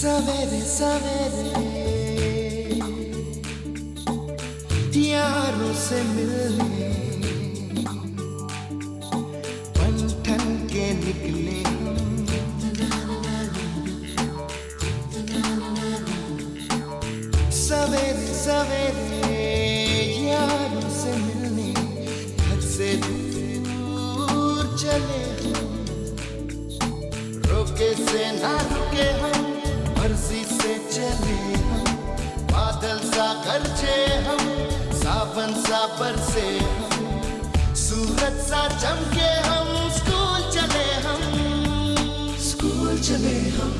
सवेरे सवेरे यारों से मिलने बन ठन के निकले सवेरे सवेरे यारों से मिलने घर से दूर चले रोके से ना रुके हम मर्जी से चले हम बादल सा गरजे हम सावन सा बरसे हम सूरज सा चमके हम स्कूल चले हम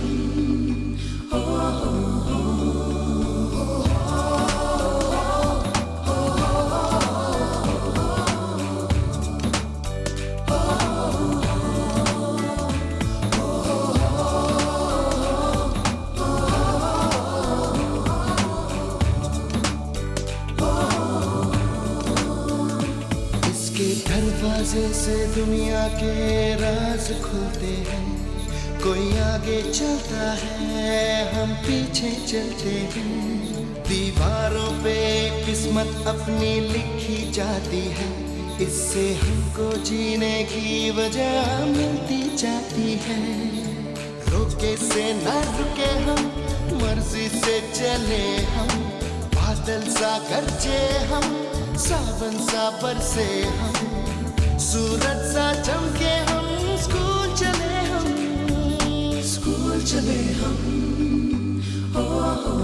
हो, हो। दरवाजे से दुनिया के राज खुलते हैं कोई आगे चलता है हम पीछे चलते हैं दीवारों पे किस्मत अपनी लिखी जाती है इससे हमको जीने की वजह मिलती जाती है रोके से ना रुके हम मर्जी से चले हम बादल सा गरजे हम सावन सा बरसे हम सूरज सा चमके हम स्कूल चले हम हो, हो।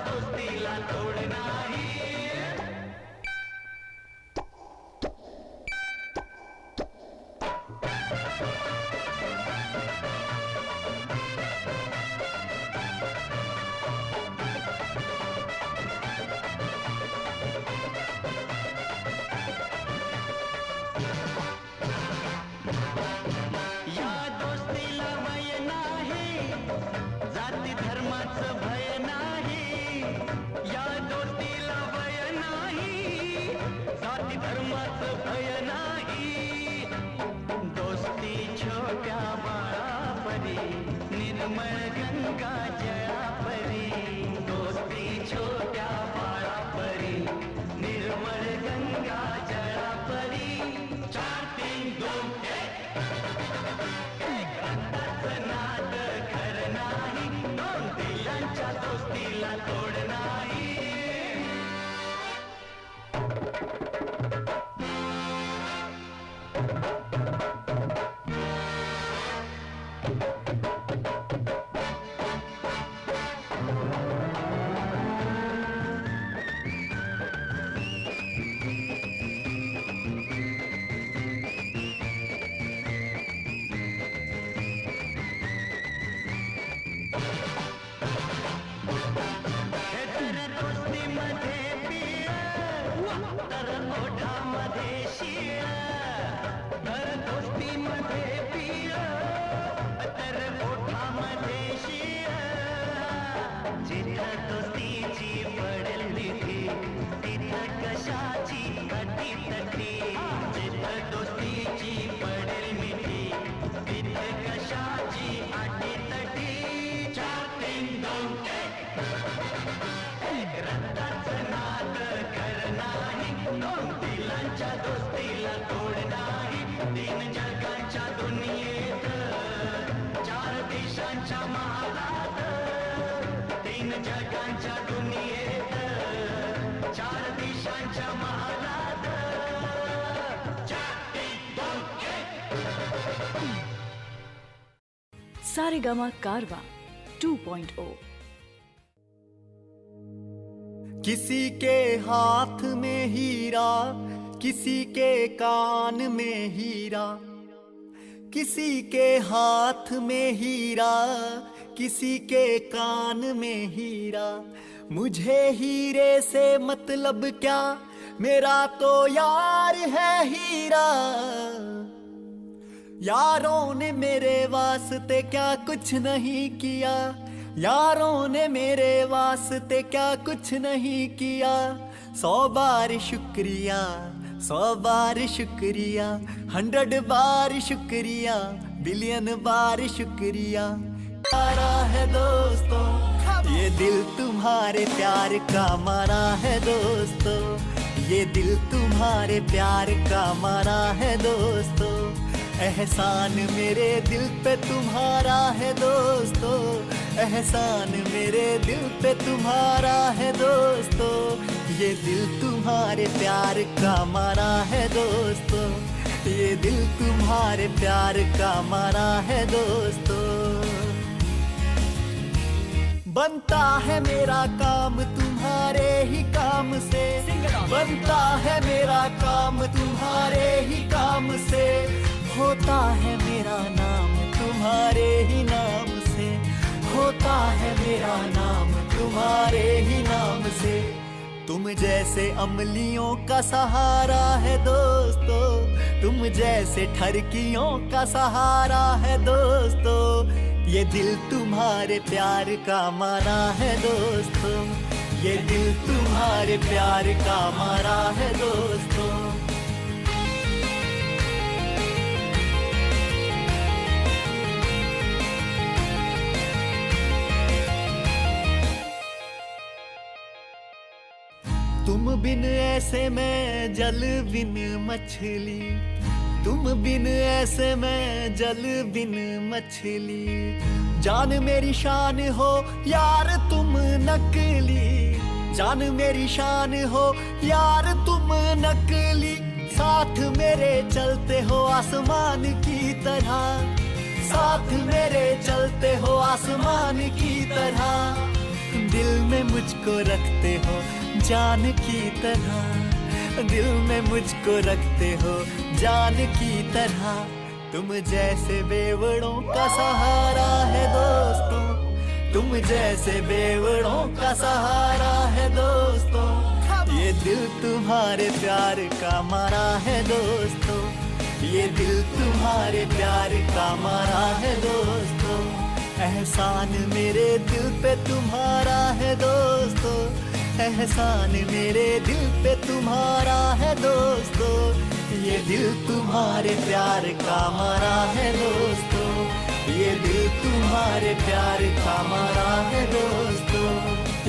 दोस्तीला तोड नाही धर्माचं भय नाही, दोस्ती छोट्या बाळापरी, निर्मळ गंगा जळापरी, दोस्ती छोट्या बाळापरी, निर्मळ गंगा जळापरी, 4 3 2 1 रक्ताचं नाद खरं नाही, 2 दिलांच्या दोस्तीला तोड नाही. सारेगामा कारवा 2.0 किसी के हाथ में हीरा, किसी के कान में हीरा, किसी के हाथ में हीरा, किसी के कान में हीरा. मुझे हीरे से मतलब क्या, मेरा तो यार है हीरा. यारों ने मेरे वास्ते क्या कुछ नहीं किया, यारों ने मेरे वास्ते क्या कुछ नहीं किया. 100 बार शुक्रिया, 100 बार शुक्रिया, 100 बार शुक्रिया, बिलियन बार शुक्रिया. मारा है दोस्तों, ये दिल तुम्हारे प्यार का मारा है दोस्तों, ये दिल तुम्हारे प्यार का मारा है दोस्तों. एहसान मेरे दिल पे तुम्हारा है दोस्तों, एहसान मेरे दिल पे तुम्हारा है दोस्तों. ये दिल तुम्हारे प्यार का मारा है दोस्तों, ये दिल तुम्हारे प्यार का मारा है दोस्तों. बनता है मेरा काम तुम्हारे ही काम से, बनता है मेरा काम तुम्हारे ही काम से. होता है मेरा नाम तुम्हारे ही नाम से, होता है मेरा नाम तुम्हारे ही नाम से. तुम जैसे अमलियों का सहारा है दोस्तों, तुम जैसे ठरकियों का सहारा है दोस्तों. ये दिल तुम्हारे प्यार का मारा है दोस्तों, ये दिल तुम्हारे प्यार का मारा है दोस्तों. तुम बिन ऐसे मैं जल बिन मछली, तुम बिन ऐसे मैं जल बिन मछली. जान मेरी शान हो यार तुम नकली, जान मेरी शान हो यार तुम नकली. साथ मेरे चलते हो आसमान की तरह, साथ मेरे चलते हो आसमान की तरह. दिल में मुझको रखते हो जान की तरह, दिल में मुझको रखते हो जान की तरह. तुम जैसे बेवड़ों का सहारा है दोस्तों, तुम जैसे बेवड़ों का सहारा है दोस्तों. ये दिल तुम्हारे प्यार का मारा है दोस्तों, ये दिल तुम्हारे प्यार का मारा है दोस्तों. एहसान मेरे दिल पे तुम्हारा है दोस्तों, एहसान मेरे दिल पे तुम्हारा है दोस्तों. ये दिल तुम्हारे प्यार का मरा है दोस्तों, ये दिल तुम्हारे प्यार का मरा है दोस्तों,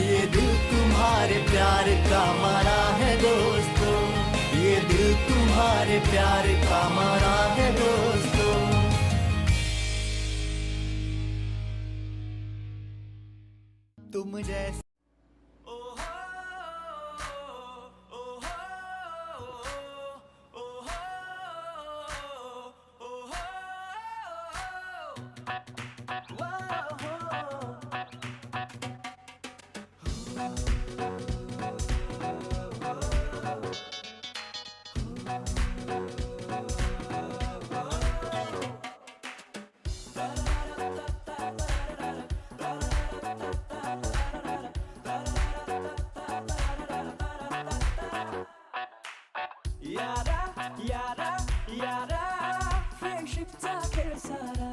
ये दिल तुम्हारे प्यार का मरा है दोस्तों, ये दिल तुम्हारे प्यार का मरा है दोस्तों। तुम जैसे यारा यारा यारा फ्रेंडशिपचा खेळ सारा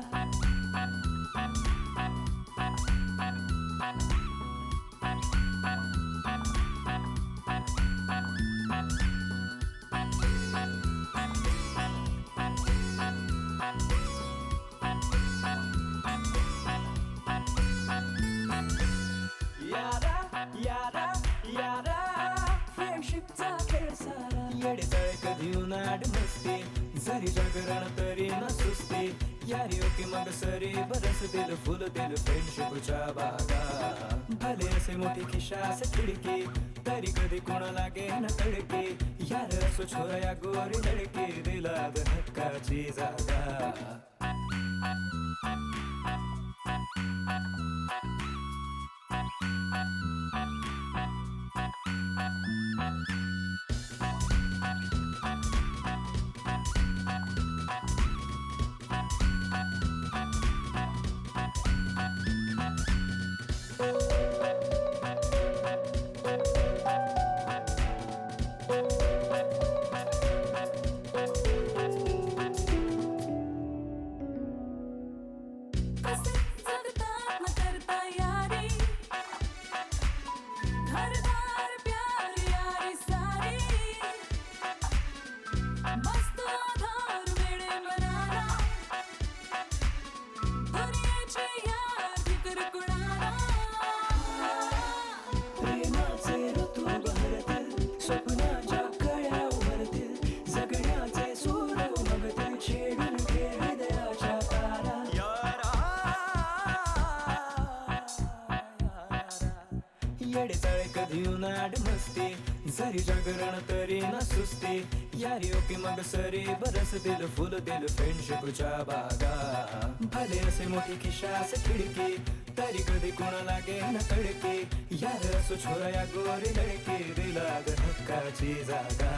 यारा यारा यारा फ्रेंडशिपचा खेळ सारा येडे तळ कधी उन्हाड मस्ती जरी जागरण तरी न सुस्ती यारी ओके मग सरी बरस दिल फुल दिल फ्रेंडशिपच्या बागा भले असे मोठी खिशा असे खिडकी तरी कधी कोणा लागे न तडकी यार असो छोरा या गोरी लडकी दिलाद हक्काची जागा येडे तळे कधी उन्हाड मस्ती जरी जागरण तरी न सुस्ती यारी ओके मग सरी बरस दिल फुल दिल फ्रेंडशिपच्या बागा भले असे मोठी खिशा असे खिडकी तरी कधी कोणा लागे न तडकी यार असो छोरा या गोरी लडकी दिलाद हक्काची जागा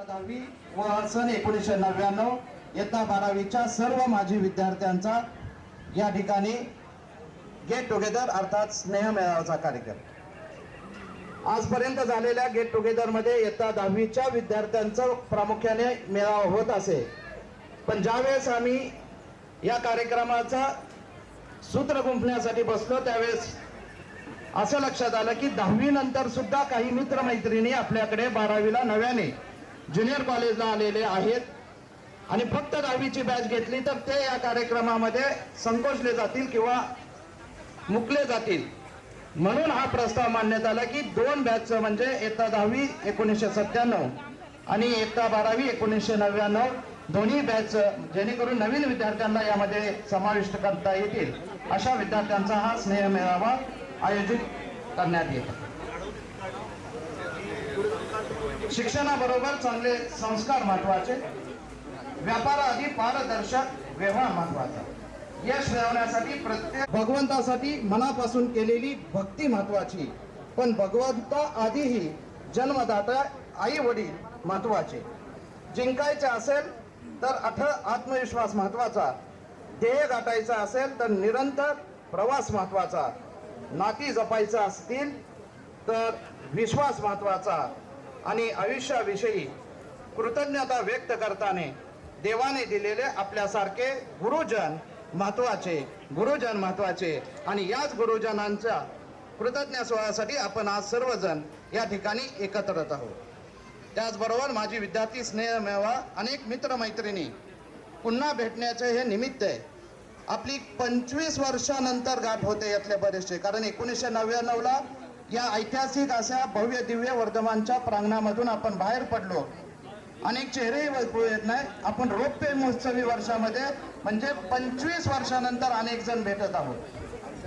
10वी व सन 1999 इयत्ता 12वीच्या सर्व माजी विद्यार्थ्यांचा या ठिकाणी गेट टुगेदर अर्थात स्नेह मेळाव्याचा कार्यक्रम। आजपर्यंत झालेल्या गेट टुगेदर मध्ये इयत्ता 10वीच्या विद्यार्थ्यांचा प्रामुख्याने मेळावा होत असे, पण ज्यावेळेस आम्ही या कार्यक्रमाचा सूत्र गुंफण्यासाठी बसलो त्यावेळेस असं लक्षात आलं की 10वी नंतर सुद्धा काही मित्रमैत्रिणी आपल्याकडे 12वीला नव्याने ज्युनियर कॉलेजला आलेले आहेत आणि फक्त 10वीची बॅच घेतली तर ते या कार्यक्रमामध्ये संकोचले जातील किंवा मुकले जातील, म्हणून हा प्रस्ताव मांडण्यात आला की 2 बॅचचं म्हणजे इयत्ता 10वी 1997 आणि इयत्ता 12वी 1999 दोन्ही बॅच जेणेकरून नवीन विद्यार्थ्यांना यामध्ये समाविष्ट करता येतील अशा विद्यार्थ्यांचा हा स्नेह मेळावा आयोजित करण्यात येतो। शिक्षणाबरोबर चांगले संस्कार महत्वाचे, व्यापाराआधी पारदर्शक व्यवहार महत्वाचा, यश मिळवण्यासाठी प्रत्येक भगवंतासाठी मनापासून केलेली भक्ती महत्वाची, पण भगवंता आधीही जन्मदाता आई वडील महत्वाचे, जिंकायचे असेल तर आत्मविश्वास महत्वाचा, ध्येय गाठायचा असेल तर निरंतर प्रवास महत्वाचा, नाती जपायचं असतील तर विश्वास महत्वाचा आणि आयुष्याविषयी कृतज्ञता व्यक्त करताना देवाने दिलेले आपल्यासारखे गुरुजन महत्वाचे आणि याच गुरुजनांच्या कृतज्ञ सोहळ्यासाठी आपण आज सर्वजण या ठिकाणी एकत्र आहोत। त्याचबरोबर माझी विद्यार्थी स्नेह मेळावा अनेक मित्रमैत्रिणी पुन्हा भेटण्याचे हे निमित्त आहे। आपली 25 वर्षानंतर गाठ होते यातले बरेचसे, कारण 1999ला या ऐतिहासिक अशा भव्य दिव्य वर्धमानच्या प्रांगणामधून आपण बाहेर पडलो, अनेक चेहरेही ओळखू येत नाही, आपण रौप्य महोत्सवी वर्षामध्ये म्हणजे 25 वर्षानंतर अनेक जण भेटत आहोत।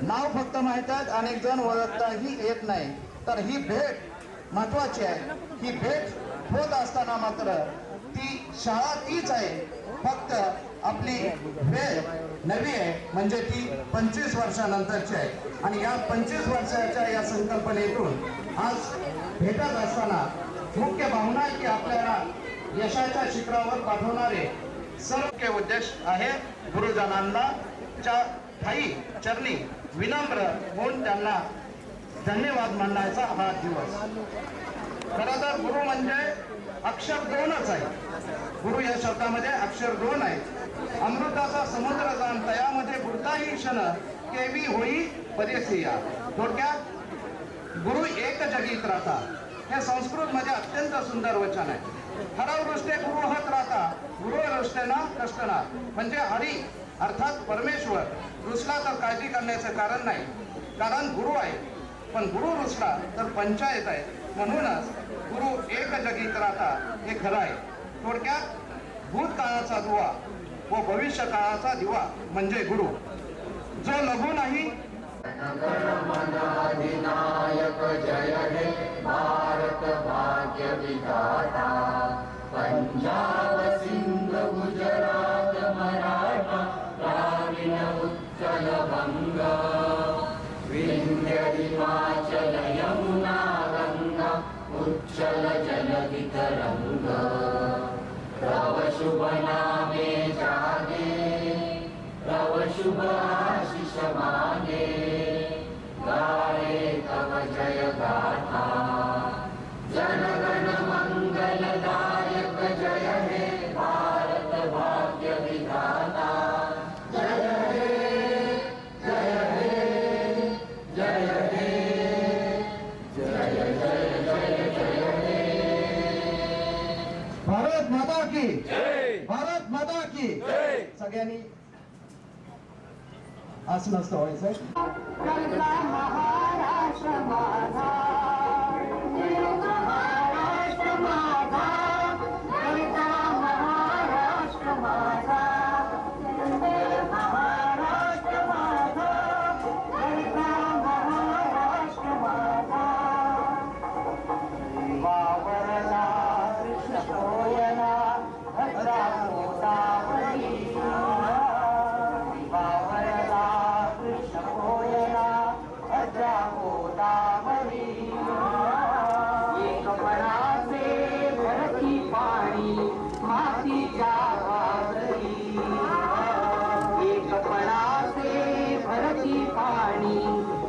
नाव फक्त माहित आहेत, अनेक जण ओळखताही येत नाही, तर ही भेट महत्वाची आहे। ही भेट होत असताना मात्र ती शाळा तीच आहे, फक्त आपली वेळ नवी आहे, म्हणजे ती 25 वर्षानंतरची आहे आणि या 25 वर्षाच्या या संकल्पनेतून आज भेटत असताना मुख्य भावना आहे की आपल्याला यशाच्या शिखरावर पाठवणारे सर्व उद्देश आहे गुरुजनांना ठाई चरणी विनम्र होऊन त्यांना धन्यवाद मानण्याचा हा दिवस। खरं तर गुरु म्हणजे अक्षर 2च आहे, गुरु या शब्दामध्ये अक्षर 2 आहे। अमृताचा समुद्र जाण तयामध्ये बुडताही क्षण केवी होई परेसिया। थोडक्यात गुरु एक जगीत राहता, हे संस्कृत मध्ये अत्यंत सुंदर वचन आहे। हरवृष्टे गुरु हत राहता, गुरु रुष्टेना कष्टना, म्हणजे हरी अर्थात परमेश्वर रुसला तर काळजी करण्याचं कारण नाही, कारण गुरु आहे, पण गुरु रुसला तर पंचायत आहे, म्हणूनच गुरु एक जगीत राहता हे खरं आहे। थोडक्यात भूतकाळाचा दुवा व भविष्य काळाचा दिवा म्हणजे गुरु, जो लघु नाही। अधिनायक जय हे भारत भाग्य विधाता, पंजाब सिंध गुजरात मराठा द्राविड उत्कल बंग, विंध्य हिमाचल यमुना गंगा उच्चल जलधि तरंग, तव शुभ नामे जागे, तव शुभ आशीष मागे, गाये तव जय गाथा, जनगण मंगलदायक जय हे भारत भाग्य विधाता, जय हे जय हे जय हे जय जय जय जय हे। भारत माता की जय, भारत माता की जय। सगळ्यांनी असं नसतं व्हायचं। महाराष्ट्र माझा, महाराष्ट्र माझा, महाराष्ट्र माझा, महाराष्ट्र माझा, महाराष्ट्र माझा, वावरला कृष्ण कोयना भद्रा गोदावरी, वावरला कृष्ण कोयना भद्रा गोदावरी, एकपणाचे मातीच्या वादळी एकपणाचे भरती पाणी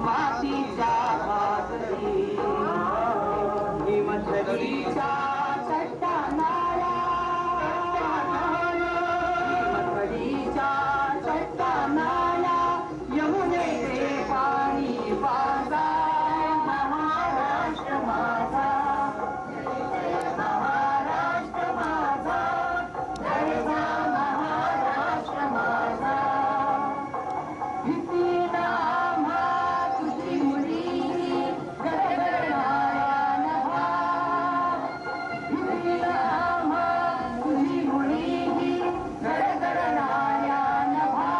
मातीच्या वादळी हिमथडीच्या चट्टानाला हिमथडीच्या चट्टानाला यमुनेचे पाणी पाजा महाराष्ट्र माझा महाराष्ट्र माझा जय जा महाराष्ट्र माझा भीतीनं आम्हा तुझी मुली गडगडणाऱ्या नभा भीतीनं आम्हा तुझी मुली गडगडणाऱ्या नभा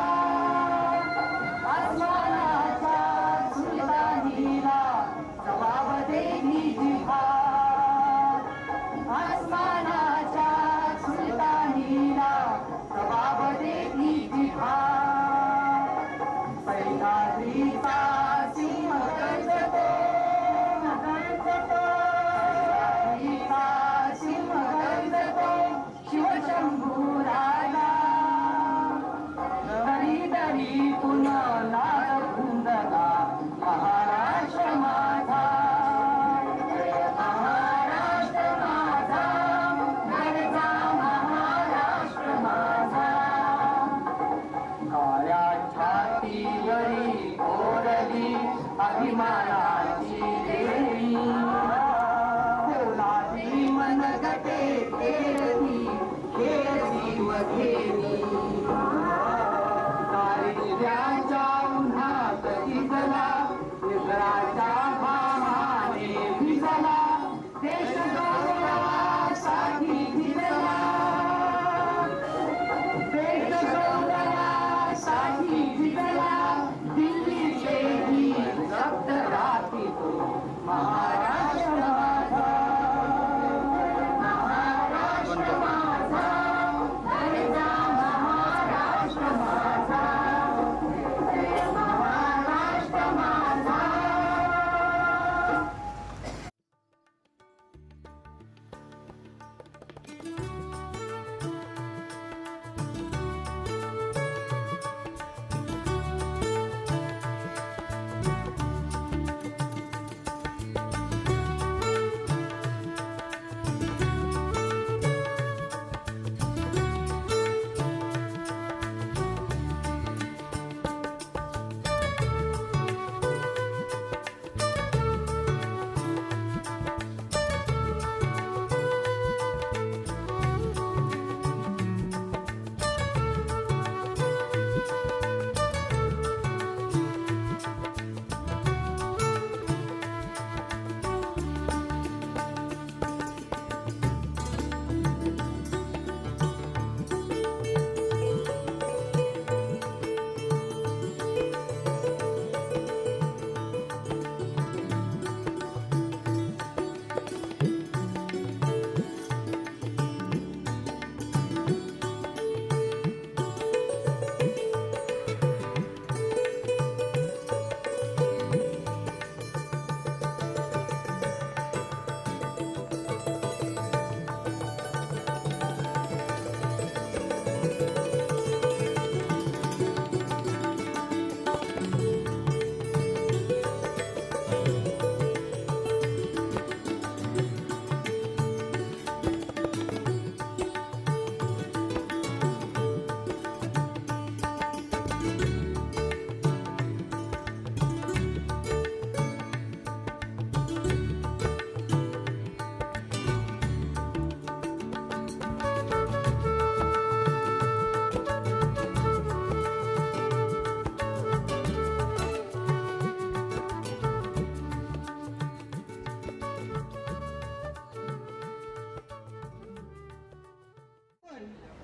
आसमानाच्या सुलतानीला जबाब देगी जिव्हा आसमानाच्या सुलतानीला जबाब देगी जिव्हा सह्याद्रीचा सिंह गरजतो सह्याद्रीचा सिंह गरजतो शिवशंभू राजा दरी दरी पुन्हा नाद भुंदला महाराष्ट्र माझा महाराष्ट्र माझा गरजा महाराष्ट्र माझा काळ्या छातीवरी ओरली अभिमानाची देवी पोलादी मनगटे खेळती खेळती व घेवी दारिद्र्याच्या उन्हात भिजला निद्राच्या भावाने भिजला देश गौरवासाठी भिजला देश गौरवासाठी भिजला दिल्लीचे ही रक्त राती तो महाराष्ट्र माझा महाराष्ट्र माझा जय जा महाराष्ट्र माझा महाराष्ट्र माझा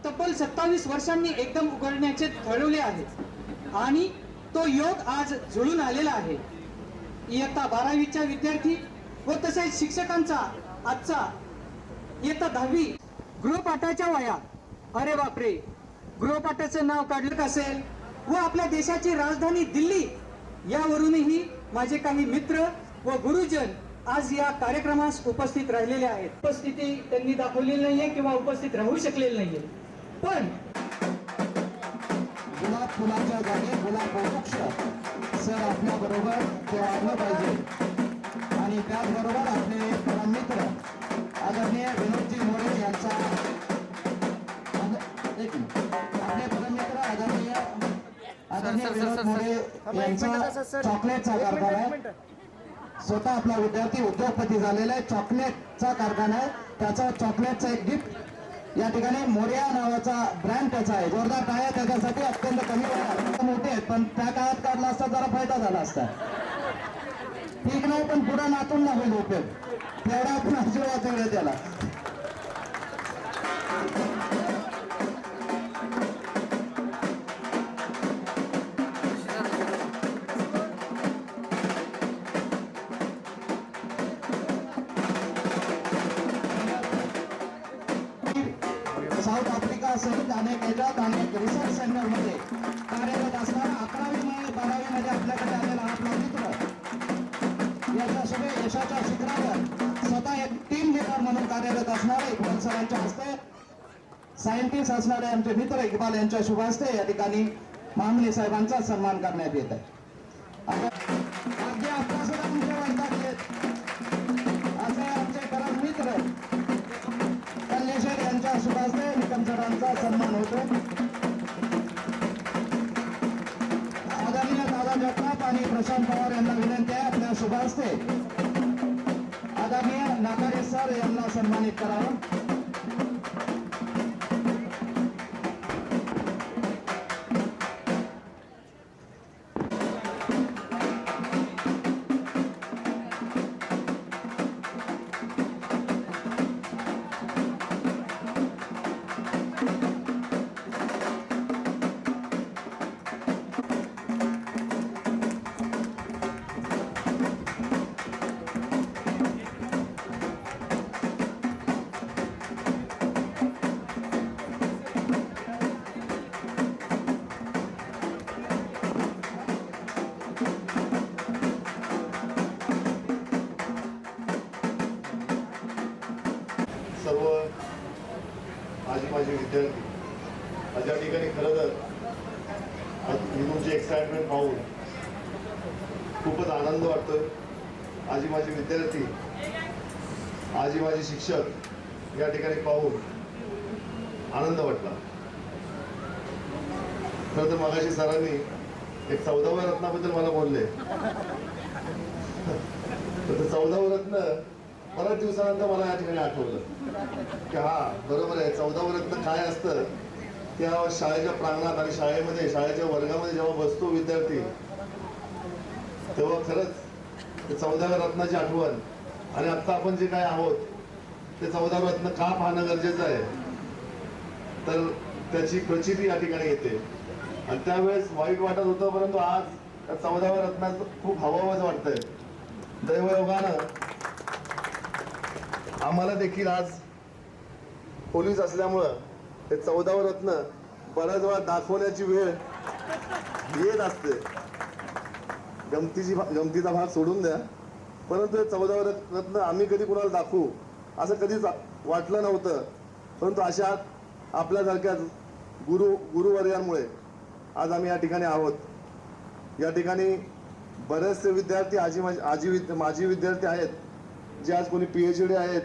तब्बल 27 वर्षांनी एकदम उघडण्याचे ठरवले आहे आणि तो योग आज जुळून आलेला आहे. इयत्ता 12वीच्या विद्यार्थी व तसेच शिक्षकांचा आजचा इयत्ता 10वी गृहपाठाच्या वयात, अरे बापरे, गृहपाठाचं नाव काढलं असेल व आपल्या देशाची राजधानी दिल्ली यावरूनही माझे काही मित्र व गुरुजन आज या कार्यक्रमास उपस्थित राहिलेले आहेत. उपस्थिती त्यांनी दाखवलेली नाहीये किंवा उपस्थित राहू शकलेले नाहीये. पण गुलाब फुलाच्या जागी गुलाब वृक्ष सर आपल्या बरोबर ते वाढलं पाहिजे आणि त्याचबरोबर आपले परममित्र आदरणीय विनोदजी मोरे यांचा आपले परममित्र आदरणीय विनोद मोरे यांचा चॉकलेटचा कारखाना आहे. स्वतः आपला विद्यार्थी उद्योगपती झालेला आहे. चॉकलेटचा कारखाना आहे. त्याचा चॉकलेटचा एक गिफ्ट या ठिकाणी मोरिया नावाचा ब्रँड त्याचा आहे. जोरदार टाळ्या त्याच्यासाठी. अत्यंत कमी वेळात मोठे आहेत पण त्या काळात काढला असता जरा फायदा झाला असता. ठीक नाही पण पुढे नातून ना होईल उपयोग. तेवढा आपण आशीर्वाद वेळ त्याला. साऊथ आफ्रिका सहित अनेक याच्यात अनेक रिसर्च सेंटरमध्ये कार्यरत असताना 11वी मध्ये 12वी मध्ये आपल्याकडे आलेला आपला मित्र याच्या सगळे यशाच्या शिखरावर स्वतः एक टीम लीडर म्हणून कार्यरत असणारे इक्बाल सरांच्या हस्ते सायंटिस्ट असणारे आमचे मित्र इक्बाल यांच्या शुभ हस्ते या ठिकाणी मामले साहेबांचा सन्मान करण्यात येत आहे. अगदी आता सुद्धा तुमच्या वर्गात असे आमचे परम मित्र कल्लेश्वर यांच्या शुभ हस्ते निकम सरांचा सन्मान होतो. आदरणीय दादा जगताप आणि प्रशांत पवार यांना विनंती आहे आपल्या शुभ हस्ते आदरणीय नाकारे सर यांना सन्मानित करावं. सर्व माझे विद्यार्थी आज या ठिकाणी खरं तर मी तुमची एक्साइटमेंट पाहून खूपच आनंद वाटतोय. आजी माझे विद्यार्थी आजी माझे शिक्षक या ठिकाणी पाहून आनंद वाटला. खरं तर मगाशी सरांनी एक 14व्या रत्नाबद्दल मला बोलले. तर 14वं रत्न बऱ्याच दिवसानंतर मला या ठिकाणी आठवलं की हा बरोबर आहे. 14वं रत्न काय असतं त्या शाळेच्या प्रांगणात आणि शाळेमध्ये शाळेच्या वर्गामध्ये जेव्हा बसतो विद्यार्थी तेव्हा खरंच ते 14व्या रत्नाची आठवण आणि आता आपण जे काय आहोत ते 14वं रत्न का पाहणं गरजेचं आहे तर त्याची प्रचिती या ठिकाणी येते. आणि त्यावेळेस वाईट वाटत होतं परंतु आज त्या 14व्या रत्नाचं खूप हवाहवंच वाटतंय. दैवयोगानं आम्हाला देखील आज पोलीस असल्यामुळं ते 14वं रत्न बऱ्याच वेळा दाखवण्याची वेळ येत असते. गमतीचा भाग सोडून द्या परंतु हे 14वं रत्न आम्ही कधी कुणाला दाखवू असं कधीच वाटलं नव्हतं. परंतु अशा आपल्यासारख्या गुरुवर्यांमुळे आज आम्ही या ठिकाणी आहोत. या ठिकाणी बरेचसे विद्यार्थी माजी विद्यार्थी आहेत जे आज कोणी PhD आहेत,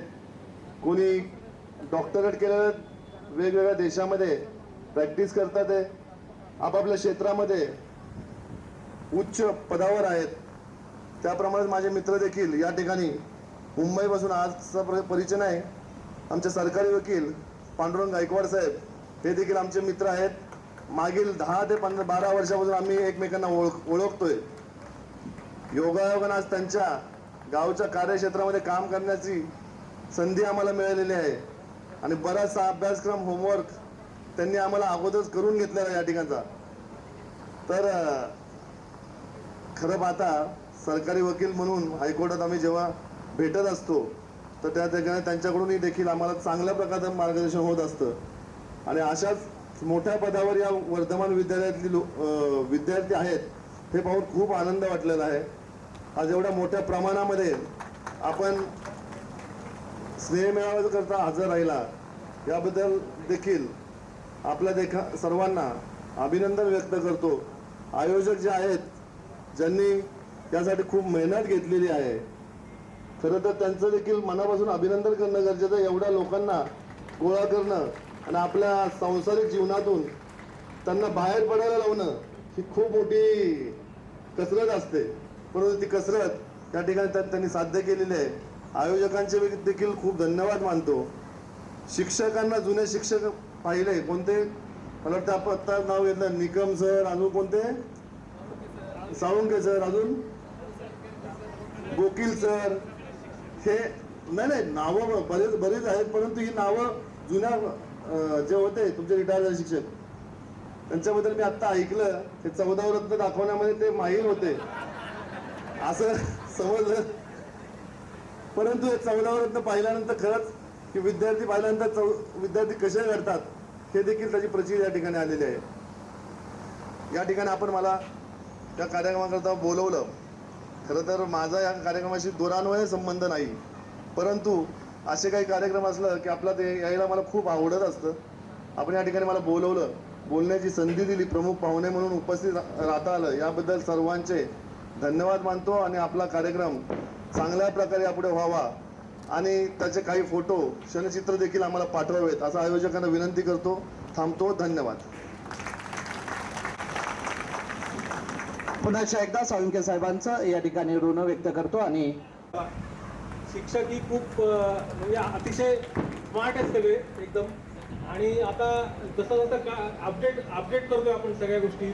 कोणी डॉक्टरेट केलेले वेगवेगळ्या देशामध्ये प्रॅक्टिस करतात आहे, आपापल्या क्षेत्रामध्ये उच्च पदावर आहेत. त्याप्रमाणे माझे मित्र देखील या ठिकाणी मुंबईपासून आजचा परिचय नाही. आमचे सरकारी वकील पांडुरंग गायकवाड साहेब हे देखील आमचे मित्र आहेत. मागील 10 ते 12 वर्षापासून आम्ही एकमेकांना ओळखतोय. योगायोगानं आज त्यांच्या गावच्या कार्यक्षेत्रामध्ये काम करण्याची संधी आम्हाला मिळालेली आहे आणि बराचसा अभ्यासक्रम होमवर्क त्यांनी आम्हाला अगोदरच करून घेतलेला या ठिकाणचा. तर खरं पाहता सरकारी वकील म्हणून हायकोर्टात आम्ही जेव्हा भेटत असतो तर त्या ठिकाणी त्यांच्याकडूनही देखील आम्हाला चांगल्या प्रकारचं मार्गदर्शन होत असतं. आणि अशाच मोठ्या पदावर या वर्धमान विद्यालयातली विद्यार्थी आहेत हे पाहून खूप आनंद वाटलेला आहे. आज एवढ्या मोठ्या प्रमाणामध्ये आपण स्नेहमेळाव्याकरता हजर राहिला याबद्दल देखील आपल्या सर्वांना अभिनंदन व्यक्त करतो. आयोजक जे आहेत, ज्यांनी यासाठी खूप मेहनत घेतलेली आहे, खरं तर त्यांचं देखील मनापासून अभिनंदन करणं गरजेचं आहे. एवढ्या लोकांना गोळा करणं आणि आपल्या सांसारिक जीवनातून त्यांना बाहेर पडायला लावणं ही खूप मोठी कसरत असते, परंतु ती कसरत त्या ठिकाणी त्यांनी साध्य केलेली आहे. आयोजकांचे देखील खूप धन्यवाद मानतो. शिक्षकांना, जुने शिक्षक पाहिले कोणते, मला वाटतं आपण आता नाव घेतलं, निकम सर, अजून कोणते, साळुंके सर, अजून गोकील सर, हे नाही नावं बरेच आहेत, परंतु ही नावं जुन्या जे होते तुमचे रिटायर झाले शिक्षक, त्यांच्याबद्दल मी आता ऐकलं ते 14 रत्न दाखवण्यामध्ये ते माहीर होते असं समजलं. परंतु हे 14 रत्न पाहिल्यानंतर खरंच की विद्यार्थी पाहिल्यानंतर विद्यार्थी कसे घडतात हे देखील त्याची प्रचिती या ठिकाणी आलेली आहे. या ठिकाणी आपण मला या कार्यक्रमाकरता बोलवलं. खरं तर माझा या कार्यक्रमाशी दुरान्वय संबंध नाही, परंतु असे काही कार्यक्रम असलं की आपला ते यायला मला खूप आवडत असतं. आपण या ठिकाणी मला बोलवलं, बोलण्याची संधी दिली, प्रमुख पाहुणे म्हणून उपस्थित राहता आलं, याबद्दल सर्वांचे धन्यवाद मानतो. आणि आपला कार्यक्रम चांगल्या प्रकारे यापुढे व्हावा आणि त्याचे काही फोटो, क्षणचित्र देखील आम्हाला पाठवावेत असं आयोजकांना विनंती करतो. थांबतो. धन्यवाद. पुन्हा एकदा साळुंके साहेबांचं या ठिकाणी ऋण व्यक्त करतो. आणि शिक्षक ही खूप म्हणजे अतिशय स्मार्ट आहेत सगळे एकदम. आणि आता जसं अपडेट करतोय आपण सगळ्या गोष्टी.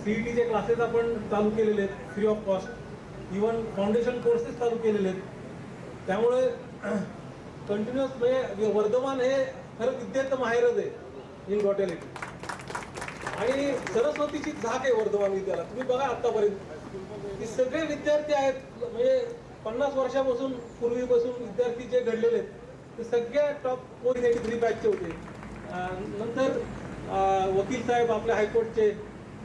CETचे क्लासेस आपण चालू केलेले आहेत free of cost. Even foundation courses चालू केलेले आहेत. त्यामुळे कंटिन्युअस म्हणजे वर्धमान हे खरं विद्येचं माहेरच आहे इन टोटॅलिटी. आणि सरस्वतीची झाक आहे वर्धमान विद्याला. तुम्ही बघा आतापर्यंत की सगळे विद्यार्थी आहेत, म्हणजे 50 वर्षापासून पूर्वीपासून विद्यार्थी जे घडलेले आहेत ते सगळ्या टॉप 483 बॅचचे होते. नंतर वकील साहेब आपल्या हायकोर्टचे,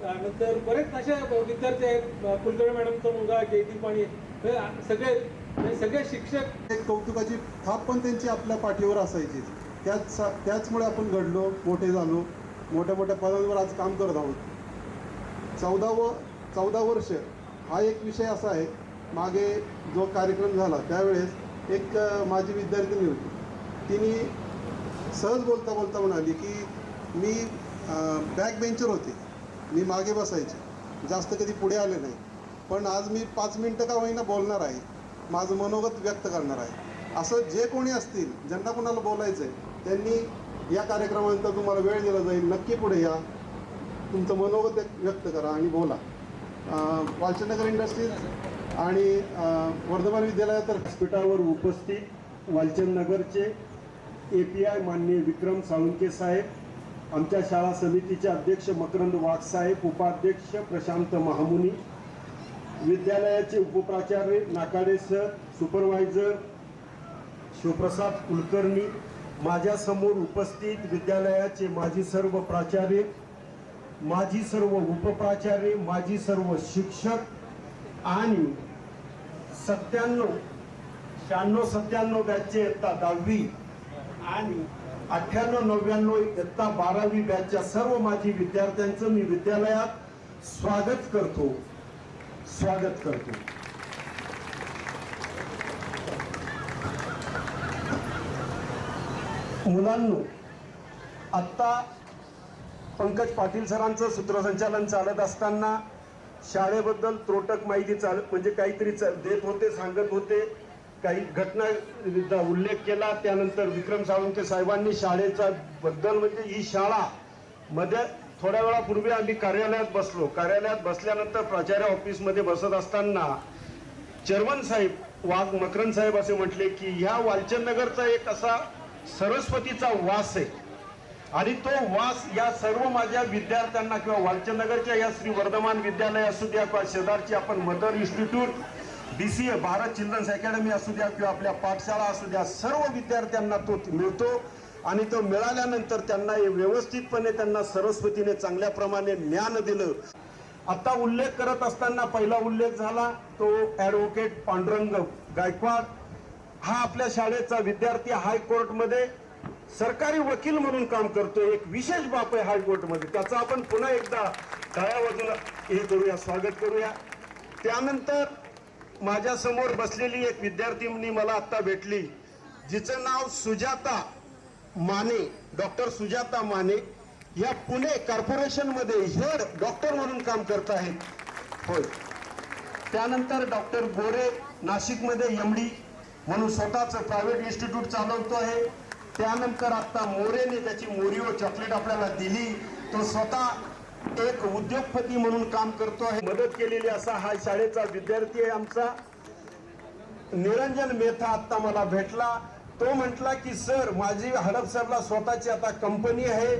नंतर बरेच असे विद्यार्थी आहेत. कुलकर्णी मॅडमचा मुलगा JT पाणी, सगळे शिक्षक. एक कौतुकाची थाप पण त्यांची आपल्या पाठीवर असायची. त्याचमुळे आपण घडलो, मोठे झालो, मोठ्या मोठ्या पदांवर आज काम करत आहोत. 14 वर्ष हा एक विषय असा आहे. मागे जो कार्यक्रम झाला त्यावेळेस एक माझी विद्यार्थिनी होती. तिने सहज बोलता बोलता म्हणाली की मी बॅक बेंचर होते, मी मागे बसायचे, जास्त कधी पुढे आले नाही, पण आज मी 5 मिनटं का होईना बोलणार आहे, माझं मनोगत व्यक्त करणार आहे. असं जे कोणी असतील, ज्यांना कोणाला बोलायचं आहे, त्यांनी या कार्यक्रमानंतर तुम्हाला वेळ दिला जाईल, नक्की पुढे या, तुमचं मनोगत व्यक्त करा आणि बोला. वालचंदनगर इंडस्ट्रीज आणि वर्धमान विद्यालयात व्यासपीठावर उपस्थित वालचंदनगरचे API माननीय विक्रम साळुंके साहेब, आमच्या शाळा समितीचे अध्यक्ष मकरंद वाघ साहेब, उपाध्यक्ष प्रशांत महामुनी, विद्यालयाचे उपप्राचार्य नाकाडे सर, सुपरवायझर शिवप्रसाद कुलकर्णी, माझ्यासमोर उपस्थित विद्यालयाचे माजी सर्व प्राचार्य, माजी सर्व उपप्राचार्य, माजी सर्व शिक्षक आणि 96-97 बॅचचे इयत्ता 10वी आणि 98-99 इयत्ता 12वी बॅचच्या सर्व माजी विद्यार्थ्यांचं मी विद्यालयात स्वागत करतो. मुलांनो, आत्ता पंकज पाटील सरांचं सूत्रसंचालन चालत असताना शाळेबद्दल त्रोटक माहिती म्हणजे काहीतरी देत होते, सांगत होते, काही घटना उल्लेख केला. त्यानंतर विक्रम साळुंके साहेबांनी शाळेचा बद्दल म्हणजे ही शाळा मध्ये थोड्या वेळापूर्वी आम्ही कार्यालयात बसलो. कार्यालयात बसल्यानंतर प्राचार्य ऑफिसमध्ये बसत असताना चेअरमन साहेब वाघ मकरंद साहेब असे म्हटले की ह्या वालचंदनगरचा एक असा सरस्वतीचा वास आहे आणि तो वास या सर्व माझ्या विद्यार्थ्यांना किंवा वालचंदनगरच्या या श्री वर्धमान विद्यालय असू द्या किंवा शेजारची आपण mother institute BCA Bharat children's academy असू द्या किंवा आपल्या पाठशाळा असू द्या, सर्व विद्यार्थ्यांना तो मिळतो. आणि तो मिळाल्यानंतर त्यांना व्यवस्थितपणे त्यांना सरस्वतीने चांगल्या प्रमाणे ज्ञान दिलं. आता उल्लेख करत असताना पहिला उल्लेख झाला तो ॲडव्होकेट पांडुरंग गायकवाड. हा आपल्या शाळेचा विद्यार्थी हायकोर्टमध्ये सरकारी वकील म्हणून काम करतोय. एक विशेष बाब आहे हायकोर्टमध्ये, त्याचा आपण पुन्हा एकदा टाळ्या वाजून हे करूया, स्वागत करूया. त्यानंतर माझ्या समोर बसलेली एक विद्यार्थिनी मला आता भेटली, जिचं नाव सुजाता माने, डॉक्टर सुजाता माने, या पुणे कॉर्पोरेशन मध्ये हेड डॉक्टर म्हणून काम करत आहेत. होय. त्यानंतर डॉक्टर गोरे नाशिकमध्ये एमडी म्हणून स्वतःच प्रायव्हेट इन्स्टिट्यूट चालवतो आहे. त्यानंतर आता मोरेने त्याची मोरिओ चॉकलेट आपल्याला दिली, तो स्वतः एक उद्योगपती म्हणून काम करतो आहे. मदत केलेली असा हा शाळेचा विद्यार्थी आहे आमचा निरंजन मेथा. आता मला भेटला, तो म्हटला की सर माझी हडपसरला स्वतःची आता कंपनी आहे.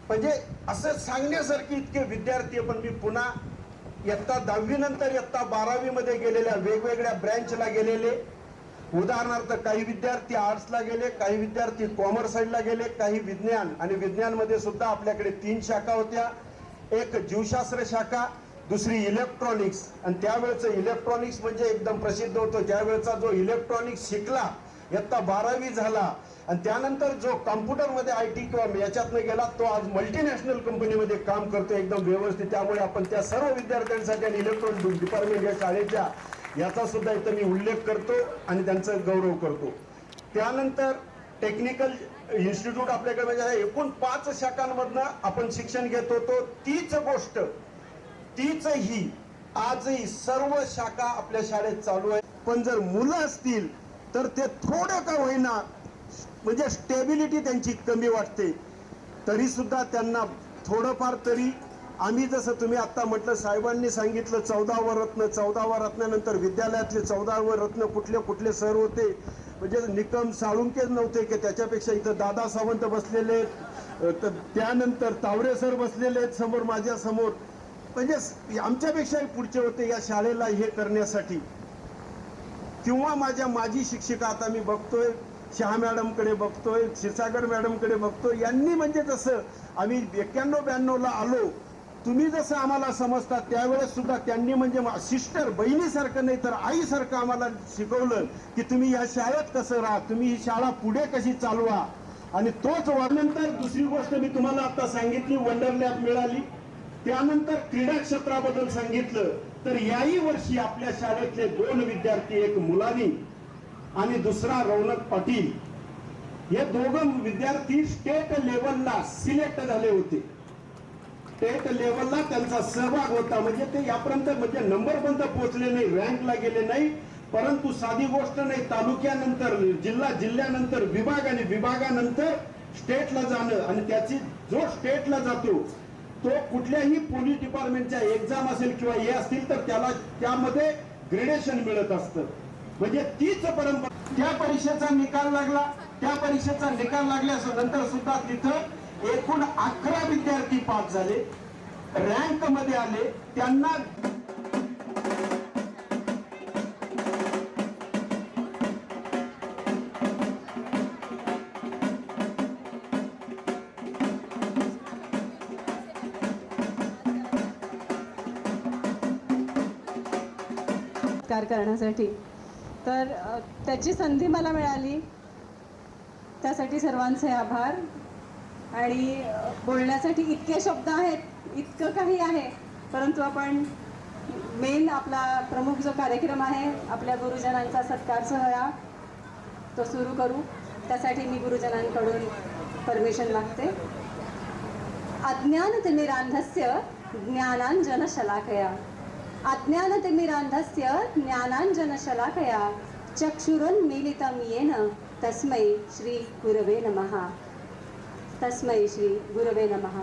म्हणजे असं सांगण्यासारखी इतके विद्यार्थी आहे. पण मी पुन्हा इयत्ता 10वी नंतर इयत्ता 12वी मध्ये गेलेल्या वेगवेगळ्या ब्रँचला गेलेले, उदाहरणार्थ काही विद्यार्थी आर्ट्सला गेले, काही विद्यार्थी कॉमर्स साईडला गेले, काही विज्ञान, आणि विज्ञानमध्ये सुद्धा आपल्याकडे 3 शाखा होत्या. एक जीवशास्त्र शाखा, दुसरी इलेक्ट्रॉनिक्स. आणि त्यावेळेचं इलेक्ट्रॉनिक्स म्हणजे एकदम प्रसिद्ध होतं. त्यावेळेचा जो इलेक्ट्रॉनिक्स शिकला, इयत्ता 12वी झाला, आणि त्यानंतर जो कॉम्प्युटरमध्ये IT किंवा याच्यातनं गेला, तो आज मल्टीनॅशनल कंपनीमध्ये काम करतो एकदम व्यवस्थित. त्यामुळे आपण त्या सर्व विद्यार्थ्यांसाठी आणि इलेक्ट्रॉनिक डिपार्टमेंट या शाळेच्या याचा सुद्धा इथं मी उल्लेख करतो आणि त्यांचा गौरव करतो. त्यानंतर टेक्निकल इन्स्टिट्यूट आपल्याकडे म्हणजे एकूण 5 शाखांमधनं आपण शिक्षण घेत होतो. तीच गोष्ट, तीच ही आजही सर्व शाखा आपल्या शाळेत चालू आहे. पण जर मुलं असतील तर ते थोडं का होईना म्हणजे स्टेबिलिटी त्यांची कमी वाटते, तरी सुद्धा त्यांना थोडंफार तरी आम्ही जसं तुम्ही आता म्हटलं, साहेबांनी सांगितलं 14व रत्न, 14वा रत्नानंतर विद्यालयातले 14वे रत्न कुठले कुठले सर होते, म्हणजे निकम साळुंकेच नव्हते की त्याच्यापेक्षा इथं दादा सावंत बसलेले, तर त्यानंतर तावरे सर बसलेले आहेत समोर माझ्या समोर, म्हणजे आमच्यापेक्षाही पुढचे होते या शाळेला हे करण्यासाठी. किंवा माझ्या माजी शिक्षिका, आता मी बघतोय शहा मॅडमकडे बघतोय, क्षीरसागर मॅडमकडे बघतोय, यांनी म्हणजे जसं आम्ही 91-92ला आलो, तुम्ही जसं आम्हाला समजतात त्यावेळेस सुद्धा त्यांनी म्हणजे सिस्टर बहिणीसारखं नाही तर आईसारखं आम्हाला शिकवलं की तुम्ही या शाळेत कसं राहा, तुम्ही ही शाळा पुढे कशी चालवा. आणि तोच नंतर दुसरी गोष्ट मी तुम्हाला आता सांगितली, वंडर लॅब मिळाली. त्यानंतर क्रीडा क्षेत्राबद्दल सांगितलं तर याही वर्षी आपल्या शाळेतले 2 विद्यार्थी, एक मुलानी आणि दुसरा रौनक पाटील, हे दोघं विद्यार्थी स्टेट लेवलला सिलेक्ट झाले होते. स्टेट लेवलला त्यांचा सहभाग होता. म्हणजे ते यापर्यंत म्हणजे नंबरपर्यंत पोहोचले नाही, रँकला गेले नाही, परंतु साधी गोष्ट नाही, तालुक्यानंतर जिल्हा, जिल्ह्यानंतर विभाग आणि विभागानंतर स्टेटला जाणं, आणि त्याची जो स्टेटला जातो तो कुठल्याही पोलीस डिपार्टमेंटच्या एक्झाम असेल किंवा हे असतील तर त्याला त्यामध्ये ग्रेडेशन मिळत असतं. म्हणजे तीच परंपरा. त्या परीक्षेचा निकाल लागला, त्या परीक्षेचा निकाल लागल्यानंतर सुद्धा तिथं एकूण 11 विद्यार्थी पास झाले, रँक मध्ये आले. त्यांना करण्यासाठी तर त्याची संधी मला मिळाली, त्यासाठी सर्वांचे आभार. आणि बोलण्यासाठी इतके शब्द आहेत, इतकं काही आहे, परंतु आपण मेन आपला प्रमुख जो कार्यक्रम आहे आपल्या गुरुजनांचा सत्कार सोहळा तो सुरू करू. त्यासाठी मी गुरुजनांकडून परमिशन मागते. अज्ञानतिमिरान्धस्य ज्ञानाञ्जनशलाकया, अज्ञानतिमिरान्धस्य ज्ञानाञ्जनशलाकया चक्षुरुन्मीलितं येन तस्मै श्री गुरवे नमः. तस्मै श्री गुरवे नमः.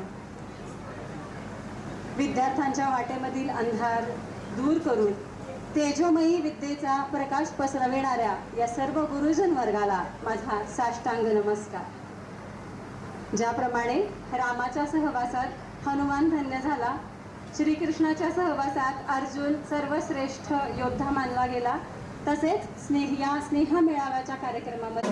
विद्यार्थ्यांच्या वाटेमधील अंधार दूर करून तेजोमयी विद्येचा प्रकाश पसरविणाऱ्या या सर्व गुरुजन वर्गाला माझा साष्टांग नमस्कार. ज्याप्रमाणे रामाच्या सहवासात हनुमान धन्य झाला, श्रीकृष्णाच्या सहवासात अर्जुन सर्वश्रेष्ठ योद्धा मानला गेला, तसेच स्नेह मेळाव्याच्या कार्यक्रमामध्ये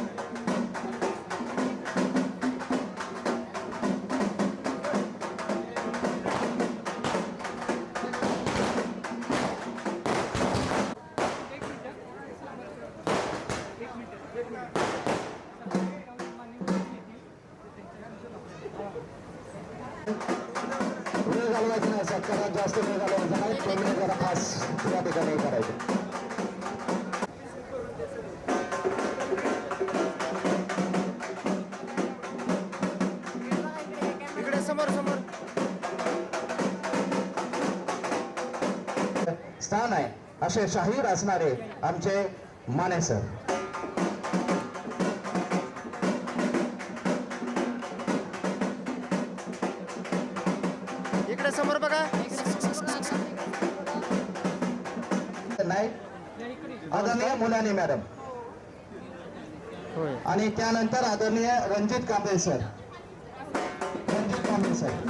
वेळ घालवायचा नाही, सत्कारात जास्त वेळ घालवायचा नाही, 2 मिनिट जरा खास या ठिकाणी करायचं. इकडे समोर समोर स्थान आहे असे शाहीर असणारे आमचे माने सर. इकडे समोर बघा. नाही आदरणीय मुलानी मॅडम आणि त्यानंतर आदरणीय रणजित कांबळे सर. रणजित कांबळे सर.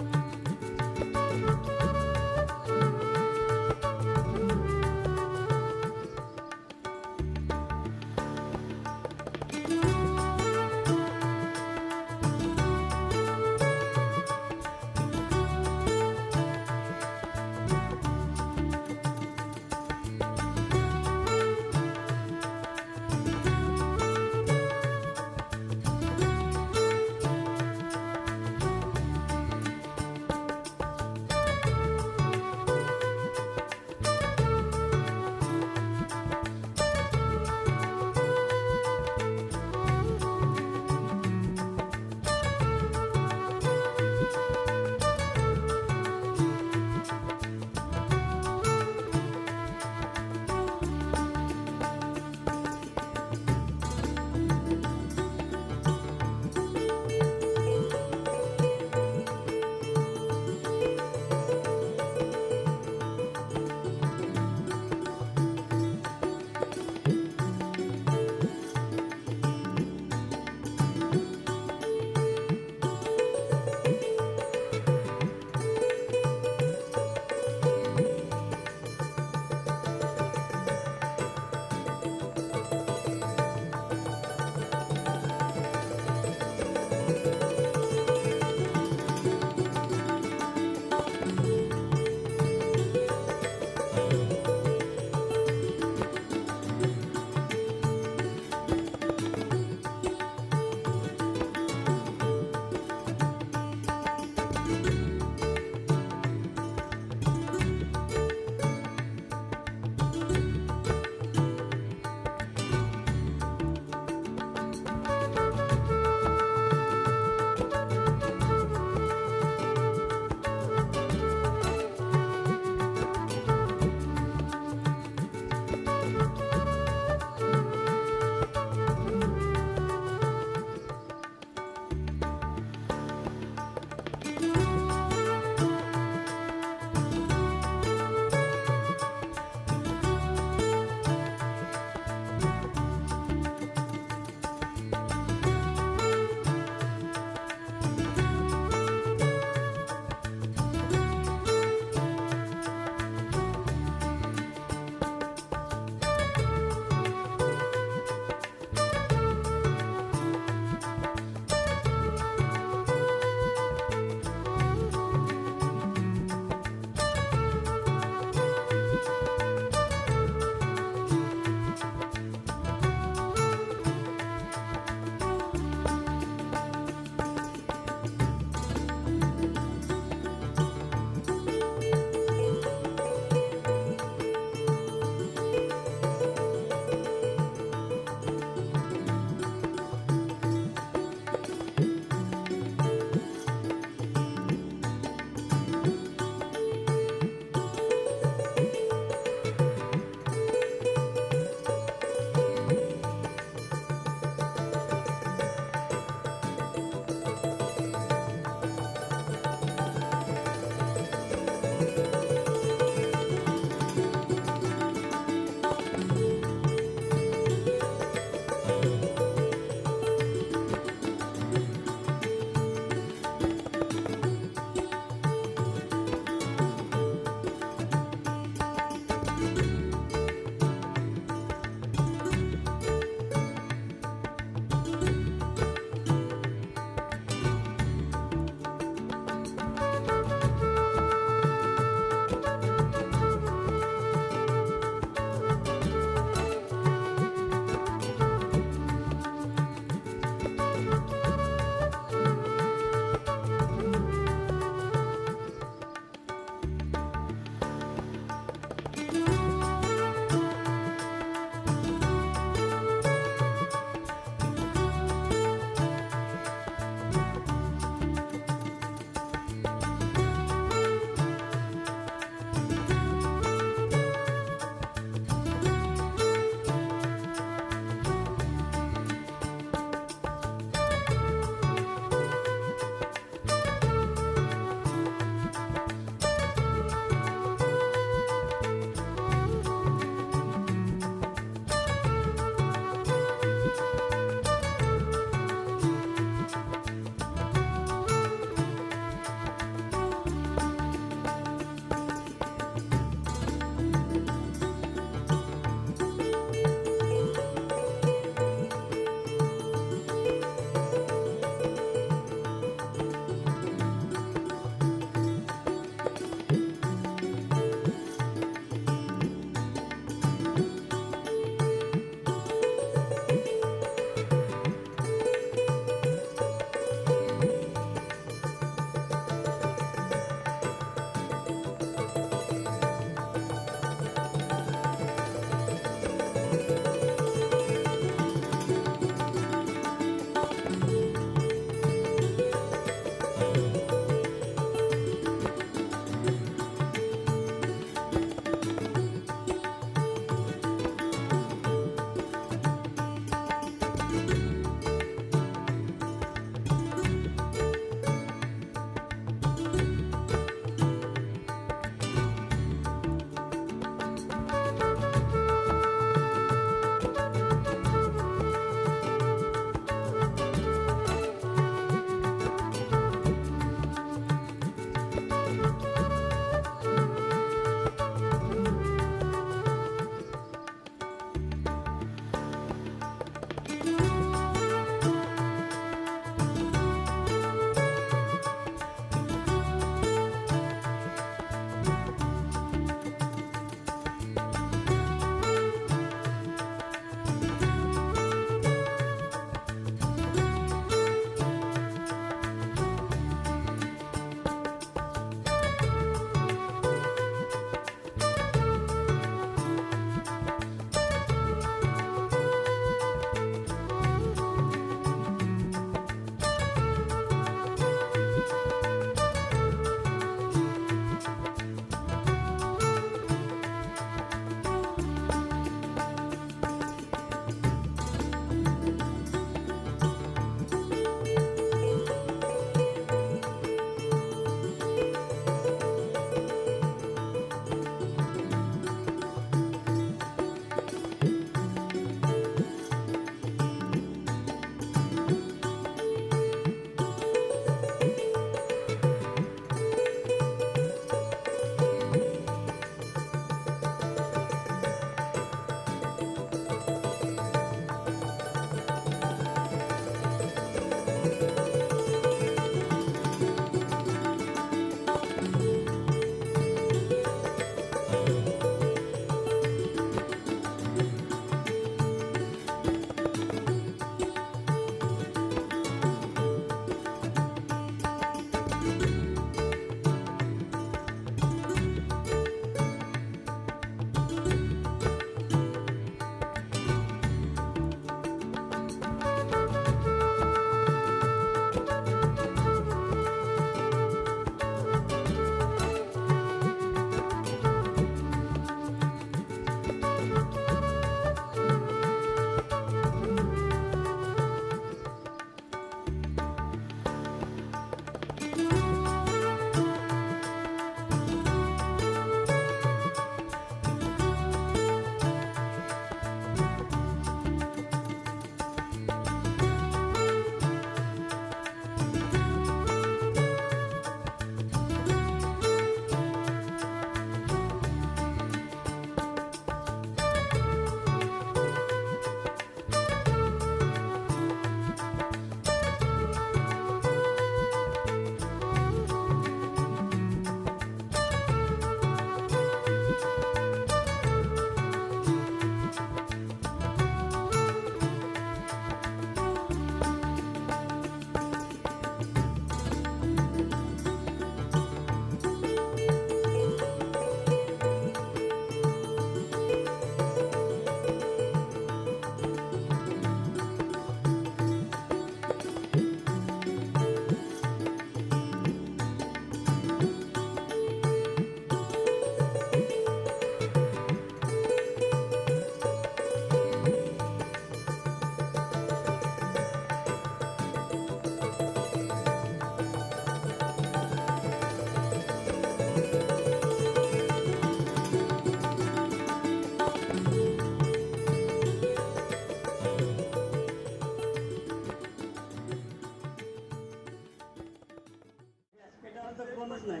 होतच नाही.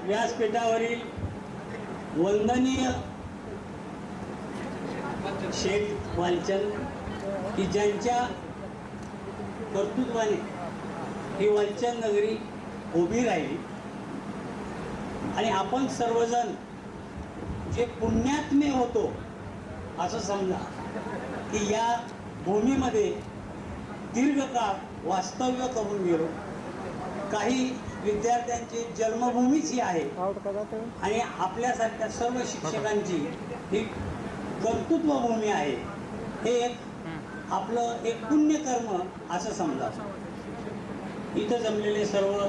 व्यासपीठावरील वंदनीय शेख वालचंद की ज्यांच्या कर्तृत्वाने ही वालचंद नगरी उभी राहिली आणि आपण सर्वजण जे पुण्यात्मे होतो असं समजा की या भूमीमध्ये दीर्घकाळ वास्तव्य करून गेलो. काही विद्यार्थ्यांची जन्मभूमीच ही आहे आणि आपल्यासारख्या सर्व शिक्षकांची ही कर्तृत्वभूमी आहे. हे एक आपलं एक पुण्यकर्म असं समजा. इथं जमलेले सर्व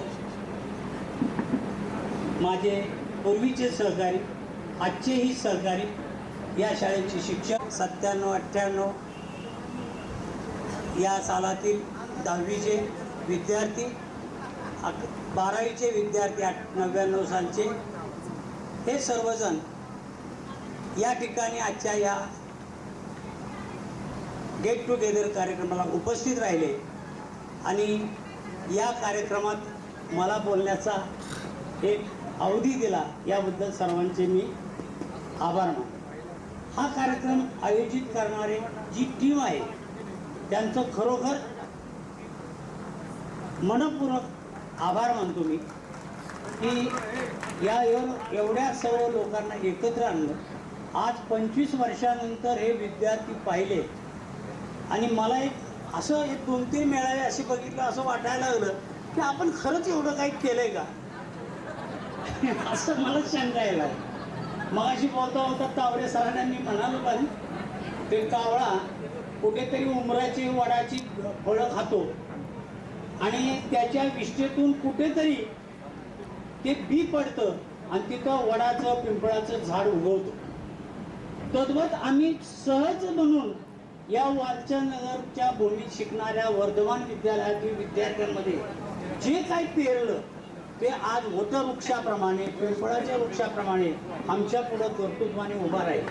माझे पूर्वीचे सहकारी, आजचेही सहकारी, या शाळेचे शिक्षक, 97-98 या सालातील 10वीचे विद्यार्थी, 12वीचे विद्यार्थी 99 सालचे, हे सर्वजण या ठिकाणी आजच्या या गेट टुगेदर कार्यक्रमाला उपस्थित राहिले आणि या कार्यक्रमात मला बोलण्याचा एक अवधी दिला, याबद्दल सर्वांचे मी आभार मानतो. हा कार्यक्रम आयोजित करणारे जी टीम आहे त्यांचं खरोखर मनपूर्वक आभार मानतो मी की या एवढ्या सर्व लोकांना एकत्र आणलं. आज 25 वर्षानंतर हे विद्यार्थी पाहिले आणि मला एक असं एक 2-3 मेळावे असे बघितलं, असं वाटायला लागलं की आपण खरंच एवढं काही केलंय का असं मला शंका यायला. मगाशी बोलता बोलता तावडे सरांनी म्हणालो पण ते कावळा कुठेतरी उमराची वडाची फळं खातो आणि त्याच्या विष्ठेतून कुठेतरी ते बी पडतं आणि तिथं वडाचं पिंपळाचं झाड उगवतं. तद्वत आम्ही सहज म्हणून या वालचंदनगरच्या भूमीत शिकणाऱ्या वर्धमान विद्यालयातील विद्यार्थ्यांमध्ये जे काही पेरलं ते आज वटवृक्षाप्रमाणे, पिंपळाच्या वृक्षाप्रमाणे आमच्या पुढं कर्तृत्वाने उभा राहील.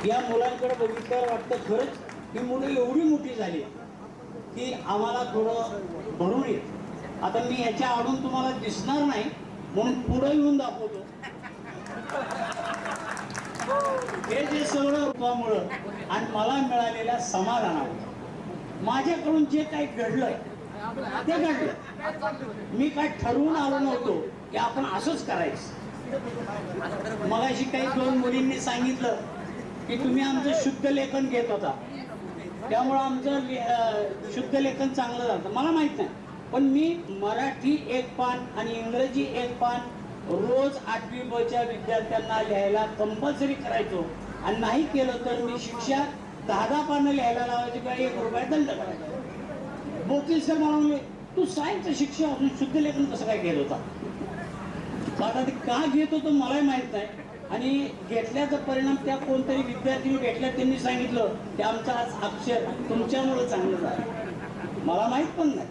या मुलांकडे बघितल्यावर वाटतं खरंच ही मुलं एवढी मोठी झाली की आम्हाला थोडं भरून येत. आता मी ह्याच्या आडून तुम्हाला दिसणार नाही म्हणून पुढं येऊन दाखवतो. हे जे सगळं रूपामुळं आणि मला मिळालेल्या समाधानामुळे माझ्याकडून जे काही घडलंय ते घडलं. मी काय ठरवून आलो नव्हतो की आपण असंच करायचं. मगाशी काही 2 मुलींनी सांगितलं की तुम्ही आमचं शुद्ध लेखन घेत होता त्यामुळं आमचं शुद्ध लेखन चांगलं झालं. मला माहित नाही, पण मी मराठी 1 पान आणि इंग्रजी 1 पान रोज 8वी बच्या विद्यार्थ्यांना लिहायला कंपल्सरी करायचो आणि नाही केलं तर मी शिक्षा 10 पानं लिहायला लावायची किंवा 1 रुपया दंड करायचा. बोकील सर मला म्हणले तू सायन्सचं शिक्षक असून शुद्ध लेखन कसं काय घेत होता. आता ते का घेत होतो मलाही माहीत नाही आणि घेतल्याचा परिणाम त्या कोणतरी विद्यार्थी भेटल्या त्यांनी सांगितलं की आमचं आज अक्षर तुमच्यामुळे चांगलं झालं. मला माहीत पण नाही.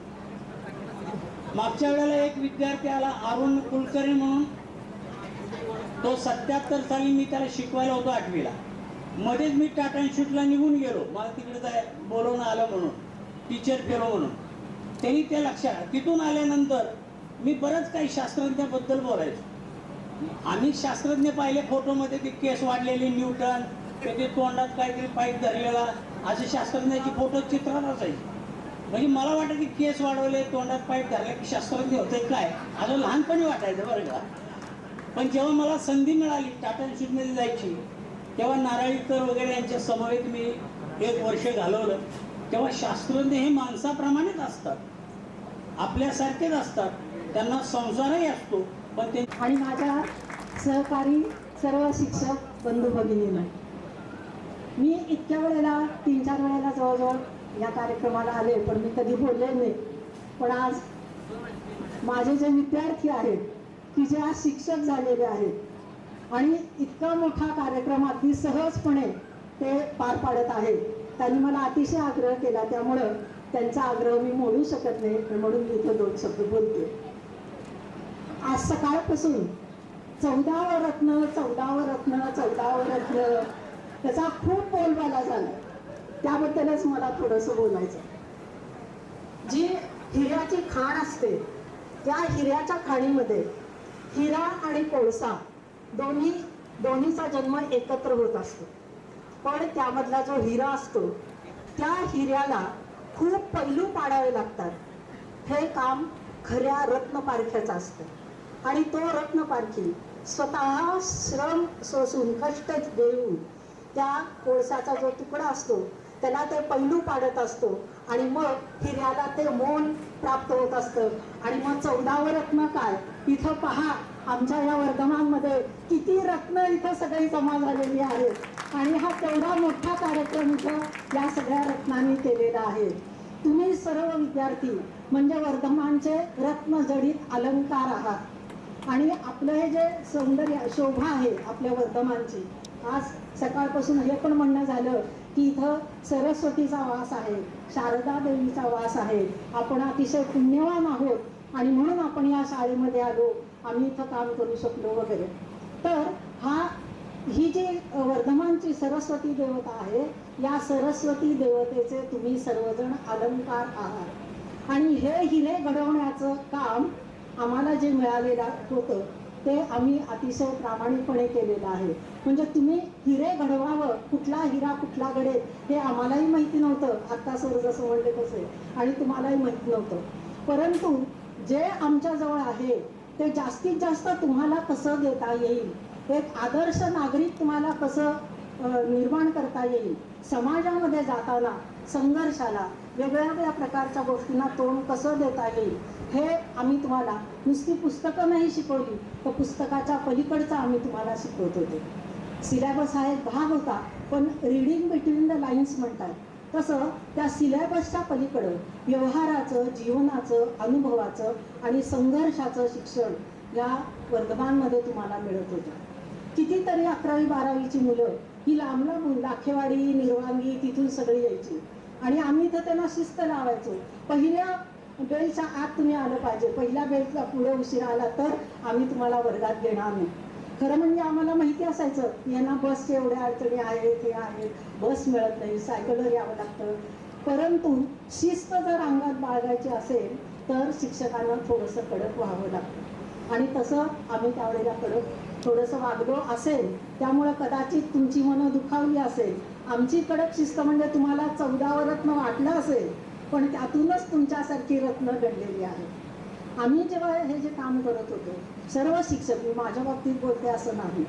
मागच्या वेळेला एक विद्यार्थी आला अरुण कुलकर्णी म्हणून, तो 77 साली मी त्याला शिकवायला होतो 8वीला. मध्येच मी टाटा इन्स्टिट्यूटला निघून गेलो, मला तिकडे बोलवणं आलं म्हणून, टीचर फेलो म्हणून. त्यांनी ते लक्षात. तिथून आल्यानंतर मी बरंच काही शास्त्रज्ञाबद्दल बोलायचो. आम्ही शास्त्रज्ञ पाहिले फोटोमध्ये ते केस वाढलेले न्यूटन, त्याचे तोंडात काहीतरी पाईप धरलेला, असे शास्त्रज्ञाची फोटो चित्रात असायचे. म्हणजे मला वाटतं की केस वाढवले, तोंडात पाईप धरले की शास्त्रज्ञ होते काय, असं लहानपणी वाटायचं बरं का. पण जेव्हा मला संधी मिळाली टाटा इन्स्टिट्यूटमध्ये जायची तेव्हा नारळीकर वगैरे यांच्या समवेत मी 1 वर्ष घालवलं. तेव्हा शास्त्रज्ञ हे माणसाप्रमाणेच असतात, आपल्यासारखेच असतात, त्यांना संसारही असतो. पण ते आणि माझ्या सहकारी सर्व शिक्षक बंधू भगिनींना मी इतक्या वेळेला 3-4 वेळेला जवळजवळ या कार्यक्रमाला आले पण मी कधी बोलले नाही. पण आज माझे जे विद्यार्थी आहेत की जे आज शिक्षक झालेले आहेत आणि इतका मोठा कार्यक्रम अगदी सहजपणे ते पार पाडत आहेत, त्यांनी मला अतिशय आग्रह केला, त्यामुळं त्यांचा आग्रह मी मोडू शकत नाही म्हणून मी इथे 2 शब्द बोलते. आज सकाळपासून 14व रत्न त्याचा खूप बोलबाला झाला, त्याबद्दलच मला थोडंसं बोलायचं. जी हिऱ्याची खाण असते, त्या हिऱ्याच्या खाणीमध्ये हिरा आणि कोळसा दोन्हीचा जन्म एकत्र होत असतो. पण त्यामधला जो हिरा असतो त्या हिऱ्याला खूप पैलू पाडावे लागतात. हे काम खऱ्या रत्नपारख्याचं असतं आणि तो रत्नपारखी स्वतः श्रम सोसून कष्ट देऊन त्या कोळशाचा जो तुकडा असतो त्याला ते पैलू पाडत असतो आणि मग हिऱ्याला ते मोल प्राप्त होत असतं. आणि मग 14वे रत्न काय, इथं पहा आमच्या या वर्धमानमध्ये किती रत्न इथं सगळी जमा झालेली आहेत आणि हा तेवढा मोठा कार्यक्रम इथं या सगळ्या रत्नांनी केलेला आहे. तुम्ही सर्व विद्यार्थी म्हणजे वर्धमानचे रत्नजडित अलंकार आहात आणि आपलं हे जे सौंदर्य शोभा आहे आपल्या वर्धमानची, आज सकाळपासून हे पण म्हणणं झालं की इथं सरस्वतीचा वास आहे, शारदा देवीचा वास आहे, आपण अतिशय पुण्यवान आहोत आणि म्हणून आपण या शाळेमध्ये आलो, आम्ही इथं काम करू शकलो वगैरे. तर ही जी वर्धमानची सरस्वती देवता आहे, या सरस्वती देवतेचे तुम्ही सर्वजण अलंकार आहात आणि हे हिरे घडवण्याचं काम आम्हाला जे मिळालेलं होतं ते आम्ही अतिशय प्रामाणिकपणे केलेलं आहे. म्हणजे तुम्ही हिरे घडवावं, कुठला हिरा कुठला घडेल हे आम्हालाही माहिती नव्हतं, आत्ता सर जसं म्हणले तसे, आणि तुम्हालाही माहिती नव्हतं. परंतु जे आमच्याजवळ आहे ते जास्तीत जास्त तुम्हाला कसं देता येईल, एक आदर्श नागरिक तुम्हाला कसं निर्माण करता येईल, समाजामध्ये जाताना संघर्षाला वेगवेगळ्या प्रकारच्या गोष्टींना तोंड कसं देता येईल हे आम्ही तुम्हाला नुसती पुस्तकं नाही शिकवली, तर पुस्तकाच्या पलीकडचं आम्ही तुम्हाला शिकवत होतो. सिलेबस हा एक भाग होता, पण रीडिंग बिटवीन द लाईन्स म्हणतात तसं त्या सिलेबसच्या पलीकडं व्यवहाराचं, जीवनाचं, अनुभवाचं आणि संघर्षाचं शिक्षण या वर्धमानमध्ये तुम्हाला मिळत होतं. कितीतरी 11वी 12वीची मुलं ही लांब लांबून लाखेवाडी, निर्वांगी तिथून सगळी यायची आणि आम्ही इथं त्यांना शिस्त लावायचो. पहिल्या बेलच्या आत तुम्ही आलं पाहिजे, पहिल्या बेलच्या पुढे उशिरा आला तर आम्ही तुम्हाला वर्गात घेणार नाही. खरं म्हणजे आम्हाला माहिती असायचं यांना बसचे एवढ्या अडचणी आहेत, हे आहेत, बस मिळत नाही, सायकलवर यावं लागतं. परंतु शिस्त जर अंगात बाळगायची असेल तर शिक्षकांना थोडंसं कडक व्हावं लागतं आणि तसं आम्ही त्यावेळेला कडक थोडंसं वागलो असेल, त्यामुळं कदाचित तुमची मनं दुखावली असेल. आमची कडक शिस्त म्हणजे तुम्हाला 14वे रत्न वाटलं असेल, पण त्यातूनच तुमच्यासारखी रत्न घडलेली आहेत. आम्ही जेव्हा हे जे काम करत होतो सर्व शिक्षक, मी माझ्या बाबतीत बोलते असं नाही,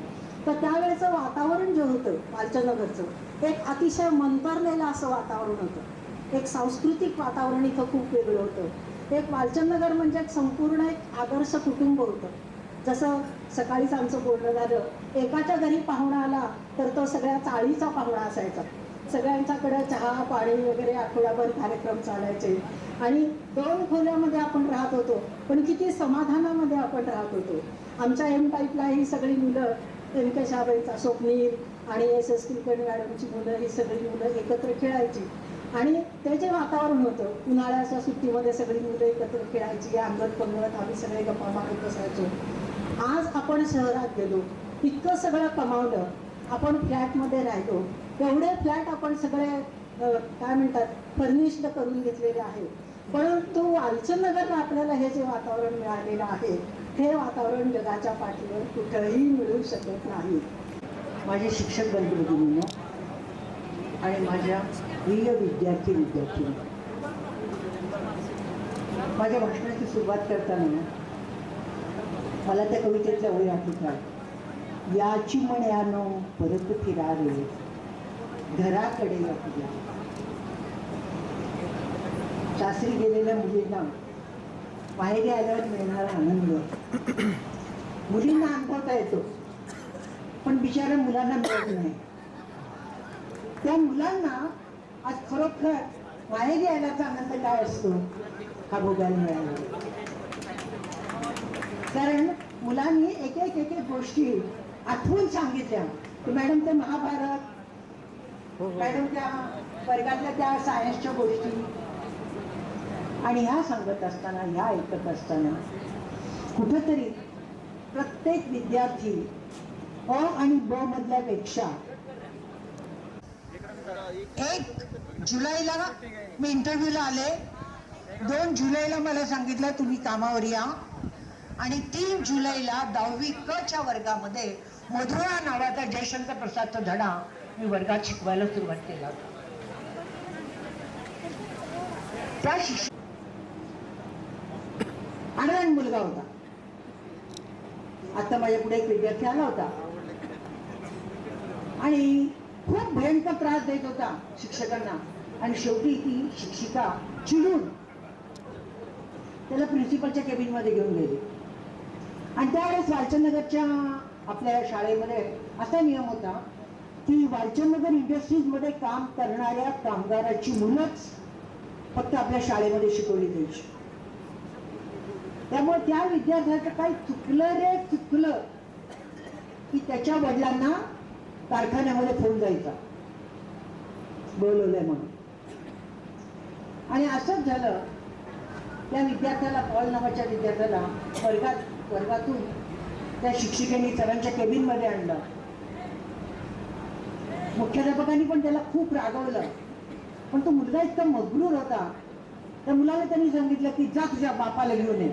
तर त्यावेळेचं वातावरण जे होतं वालचंदनगरचं एक अतिशय मंतरलेलं असं वातावरण होतं. एक सांस्कृतिक वातावरण इथं खूप वेगळं होतं. एक वालचंदनगर म्हणजे एक संपूर्ण एक आदर्श कुटुंब होतं. जसं सकाळीच आमचं बोलणं झालं, एकाच्या घरी पाहुणा आला तर तो सगळ्या चाळीचा पाहुणा असायचा. सगळ्यांच्याकडे चहा पाणी वगैरे आठवड्याभर कार्यक्रम चालायचे आणि 2 खोल्यामध्ये आपण राहत होतो, पण किती समाधानामध्ये आपण राहत होतो. आमच्या एम टाईपला ही सगळी मुलं, एम के शाबाईचा स्वप्नील आणि SS कुलकर्णी मॅडमची मुलं, ही सगळी मुलं एकत्र खेळायची आणि ते जे वातावरण होतं, उन्हाळ्याच्या सुट्टीमध्ये सगळी मुलं एकत्र खेळायची, अंगण पंगत आम्ही सगळे गप्पा मारत बसायचो. आज आपण शहरात गेलो, इतकं सगळं कमावलं, आपण फ्लॅटमध्ये राहिलो, एवढे फ्लॅट आपण सगळे काय म्हणतात फर्निश्ड करून घेतलेले आहे. परंतु वालचंदनगरला आपल्याला हे जे वातावरण मिळालेलं आहे हे वातावरण जगाच्या पाठीवर कुठंही मिळू शकत नाही. माझे शिक्षक बंधू आणि माझ्या प्रिय विद्यार्थी, माझ्या भाषणाची सुरुवात करताना मला त्या कवितेतल्या ओळी आठवतात. याची मण्यानो परत फिरावे घराकडे आपल्या. सासरी गेलेल्या मुलींना माहेरी आल्यावर मिळणारा आनंद मुलींना अनुभवता येतो, पण बिचाऱ्या मुलांना मिळत नाही. त्या मुलांना आज खरोखर माहेरी आल्याचा आनंद काय असतो हा भोगायला मिळाला. कारण मुलांनी एक एक गोष्टी आठवून सांगितल्या. मॅडम ते महाभारत, मॅडम त्या वर्गातल्या त्या सायन्सच्या गोष्टी, आणि ह्या सांगत असताना, ह्या ऐकत असताना कुठंतरी प्रत्येक विद्यार्थी अ आणि ब मधल्यापेक्षा 1 जुलैला मी इंटरव्ह्यूला आले 2 जुलैला मला सांगितलं तुम्ही कामावर या आणि 3 जुलैला 10वी क च्या वर्गामध्ये मधुरा नावाचा जयशंकर प्रसादचा धडा मी वर्गात शिकवायला सुरुवात केला होता. त्या शिक्षक आडरान मुलगा होता. आता माझ्या पुढे एक विद्यार्थी आला होता आणि खूप भयंकर त्रास देत होता शिक्षकांना आणि शेवटी ती शिक्षिका चिडून त्याला प्रिन्सिपलच्या केबिन मध्ये घेऊन गेली. आणि त्यावेळेस वालचंदनगरच्या आपल्या शाळेमध्ये असा नियम होता की वालचंदनगर इंडस्ट्रीज मध्ये काम करणाऱ्या कामगाराची मुलंच फक्त आपल्या शाळेमध्ये शिकवली जायची. त्यामुळे त्या विद्यार्थ्याचं काही चुकलं रे चुकलं की त्याच्या वडिलांना कारखान्यामध्ये फोन जायचा बोलवलंय म्हणून. आणि असंच झालं. त्या विद्यार्थ्याला पॉल नावाच्या विद्यार्थ्याला वर्गातून त्या शिक्षिकेने सरांच्या केबिन मध्ये आणलं. मुख्याध्यापकांनी पण त्याला खूप रागवलं पण तो मुलगा इतका मगरूर होता. त्या मुलाला त्यांनी सांगितलं की जा तुझ्या बापाला घेऊन ये.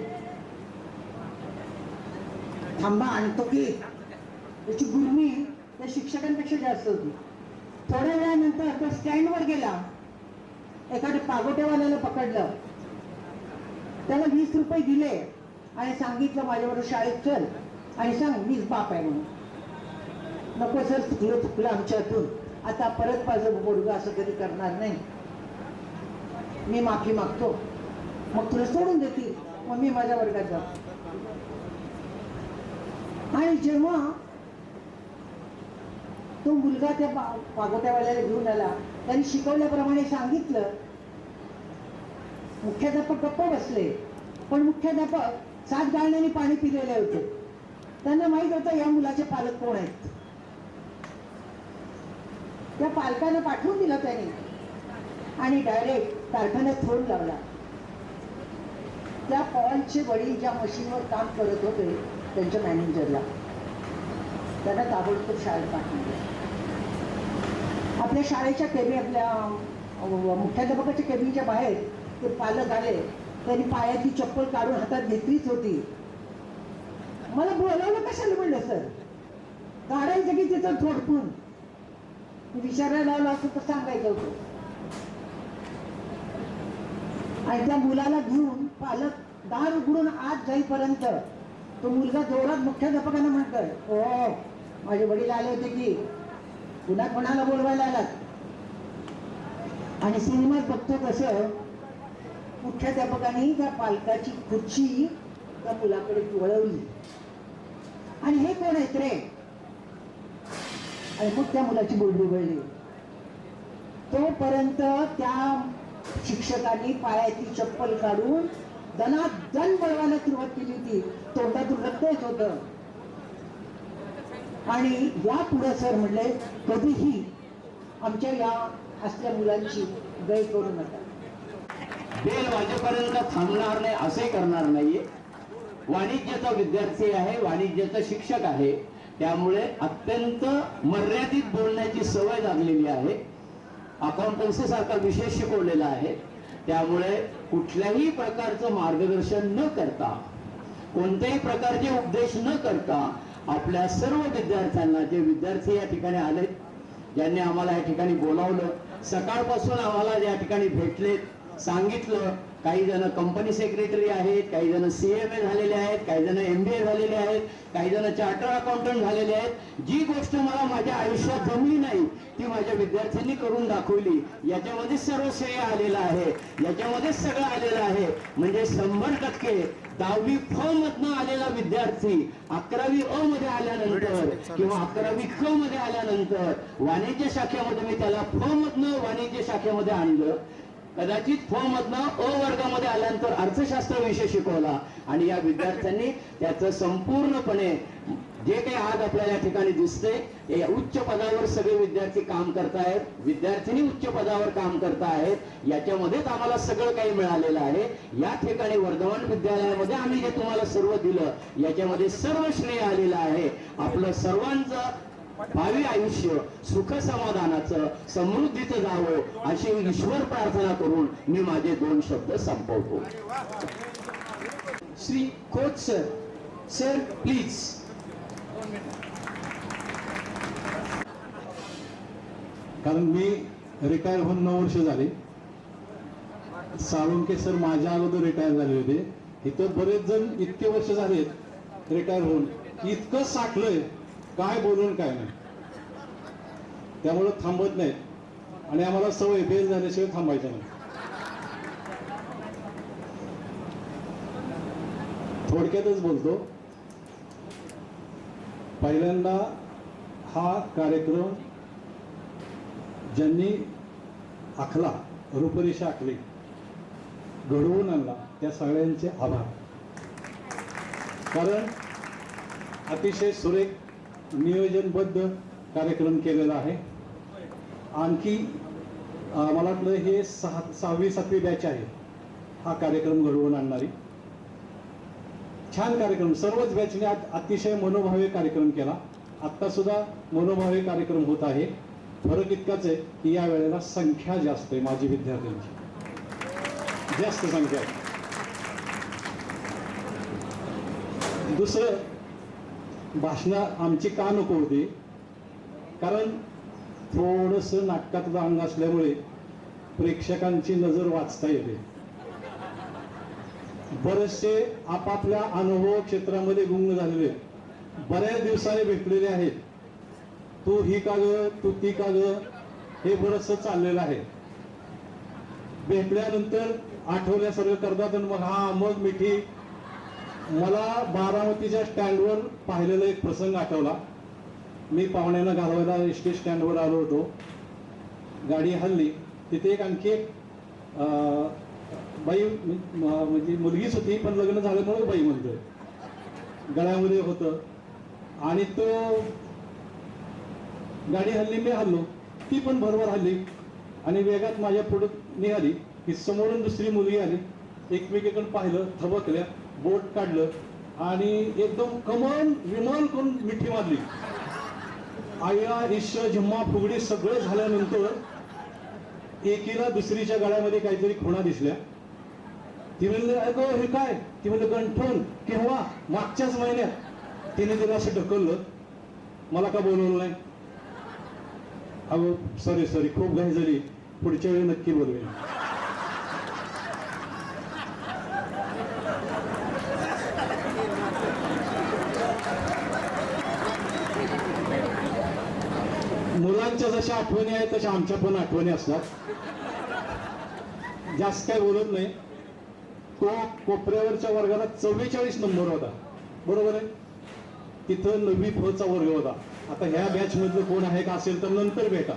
थांबा आणतो की. त्याची गुर्मी त्या शिक्षकांपेक्षा जास्त होती. थोड्या वेळानंतर तो स्टँडवर गेला. एखाद्या पागोट्यावाल्याला पकडलं. त्याला 20 रुपये दिले आणि सांगितलं माझ्याबरोबर शाळेत चल आणि सांग मीच बाप आहे म्हणून. नको सर चुकलं आमच्यातून. आता परत माझं मुलगा असं कधी करणार नाही. मी माफी मागतो. मग तुला सोडून देतील. मग मी माझ्या वर्गात जातो. आणि जेव्हा तो मुलगा त्या पागोट्यावाल्याला घेऊन आला त्यांनी शिकवल्याप्रमाणे सांगितलं. मुख्याध्यापक गप्प बसले पण मुख्याध्यापक 7 गाळण्याने पाणी पिलेले होते. त्यांना माहित होतं या मुलाचे पालक कोण आहेत. त्या पालकांना पाठवून दिलं त्यांनी आणि डायरेक्ट कारखान्यात फोन लावला. त्या पॉलचे वडील ज्या मशीनवर काम करत होते त्यांच्या मॅनेजरला त्यांना ताबडतोब शाळेत पाठवलं. आपल्या शाळेच्या केबिन आपल्या मुख्याध्यापकाच्या केबिनच्या बाहेर ते पालक आले. त्यांनी पायाची चप्पल काढून हातात घेतलीच होती. मला बोलावलं कशाला म्हणलं सर. काढायचं की तिथं थोडकून विचारायला लावलं असं तर सांगायचं होतं. आणि त्या मुलाला घेऊन पालक दार उघडून आत जाईपर्यंत तो मुलगा जोरात मुख्याध्यापकांना म्हणतोय हो माझे वडील आले होते की पुन्हा कोणाला बोलवायला आलात. आणि सिनेमात बघतो कसं मुख्याध्यापकांनी त्या पालकाची खुर्ची त्या मुलाकडे वळवली आणि हे कोण आहेत रे. आणि मग त्या मुलाची बोलणी वळली. तोपर्यंत त्या शिक्षकांनी पायाची चप्पल काढून दनादन बळवायला सुरुवात केली होती. तोंडातून रक्त येत होतं. आणि या पुढे सर म्हणले कधीही आमच्या या असल्या मुलांची गय करू नका. बेल वाजेपर्यंत थांबणार नाही असे करणार नाहीये. वाणिज्याचा विद्यार्थी आहे. वाणिज्याचा शिक्षक आहे. त्यामुळे अत्यंत मर्यादित बोलण्याची सवय लागलेली आहे. अकाउंटन्सी सारखा विषय शिकवलेला आहे. त्यामुळे कुठल्याही प्रकारचं मार्गदर्शन न करता कोणत्याही प्रकारचे उपदेश न करता आपल्या सर्व विद्यार्थ्यांना जे विद्यार्थी या ठिकाणी आलेत ज्यांनी आम्हाला या ठिकाणी बोलावलं सकाळपासून आम्हाला या ठिकाणी भेटलेत सांगितलं. काही जण कंपनी सेक्रेटरी आहेत, काही जण CMA झालेले आहेत, काही जण MBA झालेले आहेत, काही जण चार्टर अकाउंटंट झालेले आहेत. जी गोष्ट मला माझ्या आयुष्यात जमली नाही ती माझ्या विद्यार्थ्यांनी करून दाखवली. याच्यामध्ये सर्व श्रेय आलेलं आहे. याच्यामध्ये सगळं आलेलं आहे. म्हणजे 100% 10वी फ मधनं आलेला विद्यार्थी 11वी अ मध्ये आल्यानंतर किंवा 11वी क मध्ये आल्यानंतर वाणिज्य शाखेमध्ये मी त्याला फ मधनं वाणिज्य शाखेमध्ये आणलं. कदाचित फ मधनं अ वर्गामध्ये आल्यानंतर अर्थशास्त्र विषय शिकवला आणि या विद्यार्थ्यांनी त्याचं संपूर्णपणे जे काही आज आपल्याला या ठिकाणी दिसते उच्च पदावर सगळे विद्यार्थी काम करतायत. विद्यार्थिनी उच्च पदावर काम करतायत. याच्यामध्येच आम्हाला सगळं काही मिळालेलं आहे. या ठिकाणी वर्धमान विद्यालयामध्ये आम्ही जे तुम्हाला सर्व दिलं याच्यामध्ये सर्व श्रेय आलेलं आहे. आपलं सर्वांचं भावी आयुष्य सुख समाधानाचं समृद्धीचं जावं अशी ईश्वर प्रार्थना करून मी माझे 2 शब्द संपवतो. Shri Khot sir, sir please. कारण मी रिटायर होऊन 9 वर्ष झाली. साळुंके सर माझ्या अगोदर रिटायर झाले होते. इथं बरेच जण इतके वर्ष झालेत रिटायर होऊन, इतकं साठलंय काय बोलून काय नाही. त्यामुळं थांबत नाही आणि आम्हाला सवय बेल झाल्याशिवाय थांबायचं नाही. थोडक्यातच बोलतो. पहिल्यांदा हा कार्यक्रम ज्यांनी आखला, रूपरेषा आखली, घडवून आणला, त्या सगळ्यांचे आभार. कारण अतिशय सुरेख नियोजनबद्ध कार्यक्रम केलेला आहे. आणखी मला वाटलं हे 6वी-7वी बॅच आहे हा कार्यक्रम घडवून आणणारी. छान कार्यक्रम, सर्वच बॅचने अतिशय मनोभावे कार्यक्रम केला. आत्ता सुद्धा मनोभावे कार्यक्रम होत आहे. फरक इतकाच आहे की या वेळेला संख्या जास्त आहे, माझी विद्यार्थ्यांची जास्त संख्या आहे. दुसरं, भाषणं आमची का नको होती, कारण थोडंसं नाटकातलं अंग असल्यामुळे प्रेक्षकांची नजर वाचता येते. बरेचसे आपापल्या अनुभव क्षेत्रामध्ये गुंग झालेले, बऱ्याच दिवसाने भेटलेले आहेत. तू ही का ग, तू ती का ग, हे बरंचसं चाललेलं आहे. भेटल्यानंतर आठवल्यासारखं करतात आणि मग मिठी. मला बारामतीच्या स्टँडवर पाहिलेला एक प्रसंग आठवला. मी पाहुण्यांना घालवायला एसटी स्टँडवर आलो होतो. गाडी हल्ली, तिथे आणखी एक बाई, म्हणजे मुलगीच होती पण लग्न झाल्यामुळे बाई म्हणतोय, गळ्यामध्ये होतं. आणि तो गाडी हल्ली, मी हल्लो, ती पण बरोबर हल्ली आणि वेगात माझ्या पुढे निघाली की समोरून दुसरी मुलगी आली. एकमेकीकडे पाहिलं, थबकल्या, बोट काढलं आणि एकदम कमान विमान करून मिठी मारली. आया ईश्वर झिम्मा फुगडी सगळं झाल्यानंतर एकीला दुसरीच्या गळ्यामध्ये काहीतरी खुणा दिसल्या. ती म्हणली, अगं हे काय? ती म्हणली, गंठन. केव्हा? मागच्याच महिन्यात. तिने तिला असं ढकललं. मला का बोलवलं नाही? अगं सॉरी खूप घाई झाली, पुढच्या वेळी नक्की बोलवेन. मुलांच्या जशा आठवणी आहेत तशा आमच्या पण आठवणी असतात. जास्त काय बोलत नाही. तो कोपऱ्यावरच्या वर्गाला 44 नंबर होता, बरोबर आहे. तिथं 9वी फ चा वर्ग होता. आता ह्या बॅच मधलं कोण आहे का असेल तर नंतर भेटा.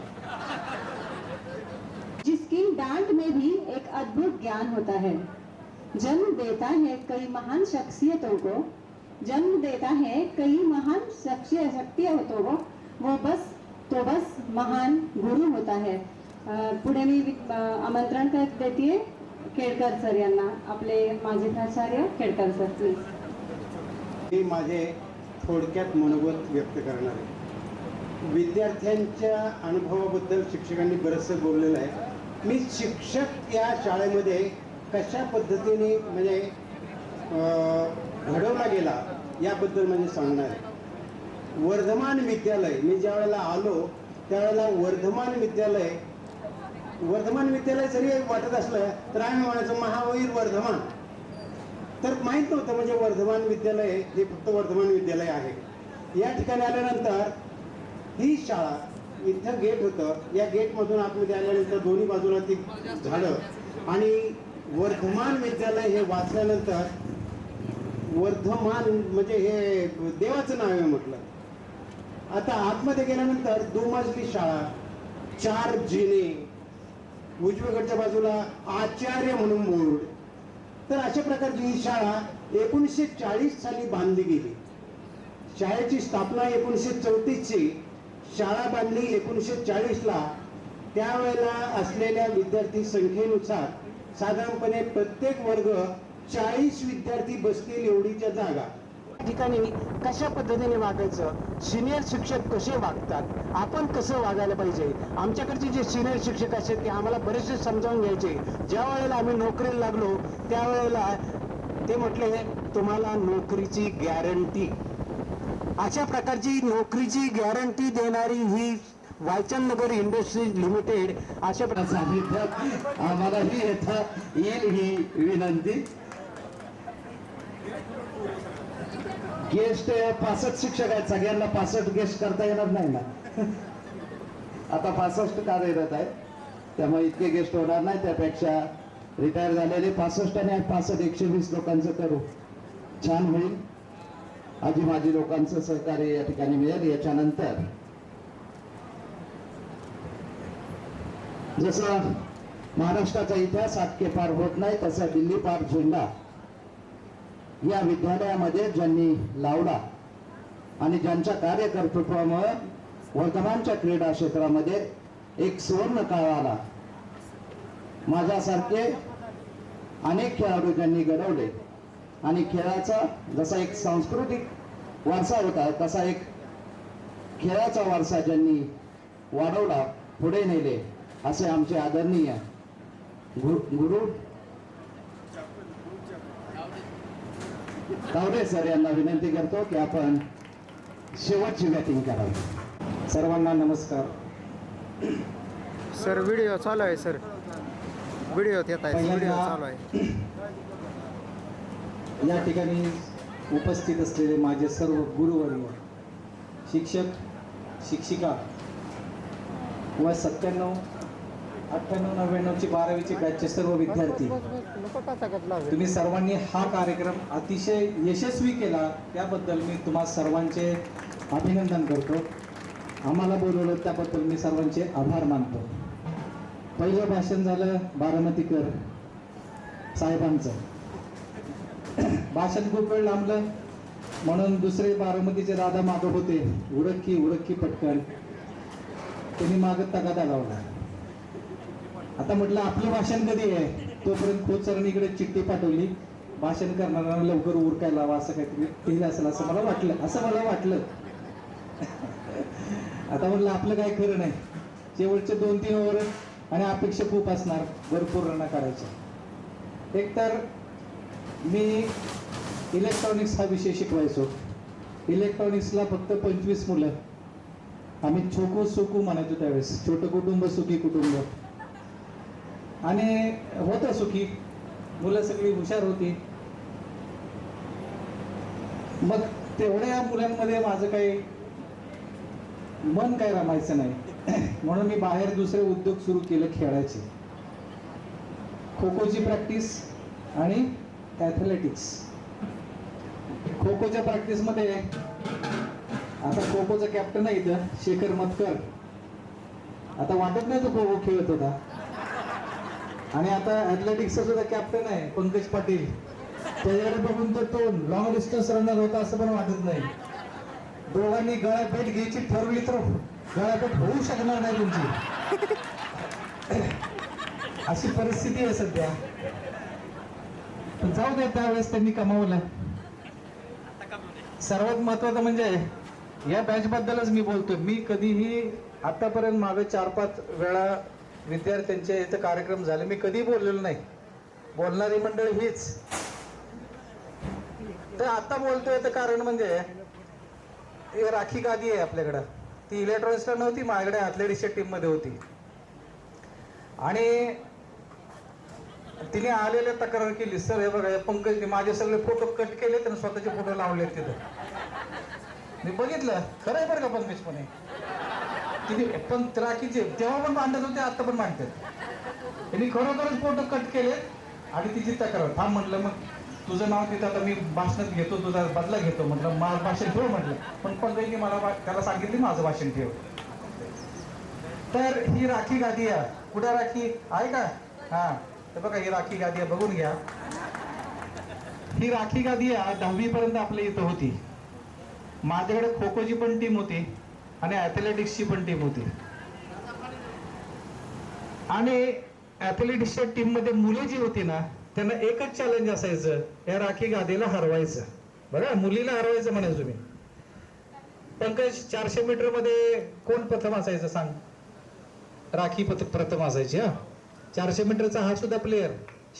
जिसकी डांट में भी एक अद्भुत ज्ञान होता है, जन्म देता है कई महान शख्सियतों को, जन्म देता है कई महान शख्सियतों को, वो बस महान गुरु होता है. पुढे मी आमंत्रण देते खेडकर सर यांना, आपले माजी प्राचार्य खेडकर सर प्लीज. मी माझे थोडक्यात मनोगत व्यक्त करणार आहे. विद्यार्थ्यांच्या अनुभवाबद्दल शिक्षकांनी बरंचसं बोललेलं आहे. मी शिक्षक या शाळेमध्ये कशा पद्धतीने म्हणजे घडवला गेला याबद्दल म्हणजे सांगणार आहे. वर्धमान विद्यालय, मी ज्या वेळेला आलो त्यावेळेला वर्धमान विद्यालय जरी वाटत असलं तर आम्ही म्हणायचो महावीर वर्धमान. तर माहीत नव्हतं म्हणजे वर्धमान विद्यालय हे फक्त वर्धमान विद्यालय आहे. या ठिकाणी आल्यानंतर ही शाळा, इथं गेट होतं, या गेटमधून आतमध्ये आल्यानंतर दोन्ही बाजूला ती झाडं आणि वर्धमान विद्यालय हे वाचल्यानंतर वर्धमान म्हणजे हे देवाचं नाव आहे म्हटलं. आता आतमध्ये गेल्यानंतर 2 मजली शाळा, 4 जिने, उजवीकडच्या बाजूला आचार्य म्हणून बोर्ड. तर अशा प्रकारची ही शाळा 1940 साली बांधली गेली. शाळेची स्थापना 1934 ची, शाळा बांधली 1940 ला. त्यावेळेला असलेल्या विद्यार्थी संख्येनुसार साधारणपणे प्रत्येक वर्ग 40 विद्यार्थी बसतील एवढीच्या जागा. ठिकाणी कशा पद्धतीने वागायचं, सिनियर शिक्षक कसे वागतात, आपण कसं वागायला पाहिजे. आमच्याकडचे जे सिनियर शिक्षक असतात ते आम्हाला बरेचसे समजावून घ्यायचे. ज्या वेळेला आम्ही नोकरीला लागलो त्यावेळेला ते म्हटले तुम्हाला नोकरीची गॅरंटी. अशा प्रकारची नोकरीची गॅरंटी देणारी ही वायचंदनगर इंडस्ट्रीज लिमिटेड अशा सानिध्यात आम्हालाही येता येईल ही विनंती. गेस्ट 65 शिक्षक आहेत, सगळ्यांना 65 गेस्ट करता येणार नाही ना. आता 65 कार्यरत आहे त्यामुळे इतके गेस्ट होणार नाही. त्यापेक्षा रिटायर झालेले 65 आणि 65 120 लोकांचं करू, छान होईल. आजी माजी लोकांचं सहकार्य या ठिकाणी मिळेल. याच्यानंतर जसं महाराष्ट्राचा इतिहास आटके पार होत नाही तसा दिल्ली पार झेंडा या विद्यालयामध्ये ज्यांनी लावला आणि ज्यांच्या कार्यकर्तृत्वामुळे वर्तमानच्या क्रीडा क्षेत्रामध्ये एक सुवर्ण काळ आला. माझ्यासारखे अनेक खेळाडू ज्यांनी घडवले आणि खेळाचा जसा एक सांस्कृतिक वारसा होता तसा एक खेळाचा वारसा ज्यांनी वाढवला, पुढे नेले असे आमचे आदरणीय गुरु तावडे सर यांना विनंती करतो की आपण शेवटची बॅटिंग करावी. सर्वांना नमस्कार. सर व्हिडिओ चालू आहे. सर व्हिडिओ येत आहे, व्हिडिओ चालू आहे. या ठिकाणी उपस्थित असलेले माझे सर्व गुरुवर्य, शिक्षक, शिक्षिका व 97, 98, 99ची 12वीची बॅचचे सर्व विद्यार्थी, तुम्ही सर्वांनी हा कार्यक्रम अतिशय यशस्वी केला त्याबद्दल मी तुम्हा सर्वांचे अभिनंदन करतो. आम्हाला बोलवलं त्याबद्दल मी सर्वांचे आभार मानतो. पहिलं भाषण झालं बारामतीकर साहेबांचं. भाषण खूप वेळ लांबलं म्हणून दुसरे बारामतीचे दादा मागं होते, उडक्की पटकन त्यांनी मागं तगादा लावला. आता म्हटलं आपलं भाषण कधी आहे, तोपर्यंत खोत सरांनी इकडे चिठ्ठी पाठवली, भाषण करणाऱ्यांना लवकर उरकायला लावा असं काहीतरी केलं असेल असं मला वाटलं. आता म्हटलं आपलं काय खरं नाही, शेवटचे 2-3 ओव्हर आणि अपेक्षा खूप असणार, भरपूर रन करायचे. एकतर मी इलेक्ट्रॉनिक्स हा विषय शिकवायचो. इलेक्ट्रॉनिक्सला फक्त 25 मुलं. आम्ही छोको सुकू म्हणायचो त्यावेळेस, छोटं कुटुंब सुखी कुटुंब. आणि होतं सुखी, मुलं सगळी हुशार होती. मग तेवढ्या मुलांमध्ये माझं काही मन काय रमायचं नाही. म्हणून मी बाहेर दुसरे उद्योग सुरू केले खेळायचे. खो खोची प्रॅक्टिस आणि ॲथलेटिक्स. खो खोच्या प्रॅक्टिसमध्ये आता खो खोचा कॅप्टन आहे इथं शेखर मतकर. आता वाटत नाही तो खो खो खेळत होता. आणि आता ॲथलेटिक्सचा सुद्धा कॅप्टन आहे पंकज पाटील. त्याच्याकडे बघून तर तो लॉंग डिस्टन्स रनर होता असं पण वाटत नाही. दोघांनी गळाभेट घ्यायची ठरवली तर गळाभेट होऊ शकणार नाही तुमची, अशी परिस्थिती आहे सध्या. पण जाऊ दे, त्यावेळेस त्यांनी कमावलं. सर्वात महत्वाचं म्हणजे या बॅच बद्दलच मी बोलतोय. मी कधीही आतापर्यंत मागे 4-5 वेळा विद्यार्थ्यांचे इथं कार्यक्रम झाले, मी कधी बोललेलो नाही. बोलणारी मंडळी हीच. तर आता बोलतोय तर कारण म्हणजे राखी गादी आहे आपल्याकडं. ती इलेक्ट्रॉनिक्सला नव्हती, माझ्याकडे ॲथलेटिक्सच्या टीममध्ये होती. आणि तिने आलेल्या तक्रार केली, सर हे बघा पंकजने माझे सगळे फोटो कट केले आणि स्वतःचे फोटो लावले तिथं. मी बघितलं, खरं आहे बरं का पंकज पण तिथे. पण राखीचे तेव्हा पण मांडत होते, आता पण मांडतात. त्यांनी खरोखरच फोटो कट केले आणि तिची तक्रार. थांब म्हटलं, मग तुझं नाव तिथं आता मी भाषणात घेतो, तुझा बदला घेतो म्हटलं, माझं भाषण ठेव म्हटलं. पण पंकजने मला त्याला सांगितले माझं भाषण ठेव. तर ही राखी गादी आहे. कुठे राखी आहे का? हा, तर बघा ही राखी गादी आहे, बघून घ्या. ही राखी गादी आहे 10वी पर्यंत आपल्या इथं होती. माझ्याकडे खो खोची पण टीम होती आणि ॲथलेटिक्सची पण टीम होती. आणि ॲथलेटिक्सच्या टीम मध्ये मुलं जी होती ना, त्यांना एकच चॅलेंज असायचं, या राखी गादीला हरवायचं. बघा मुलीला हरवायचं म्हणायचं तुम्ही. पंकज 400 मीटर मध्ये कोण प्रथम असायचं सांग? राखी प्रथम असायची. हा 400 मीटरचा हा सुद्धा प्लेअर.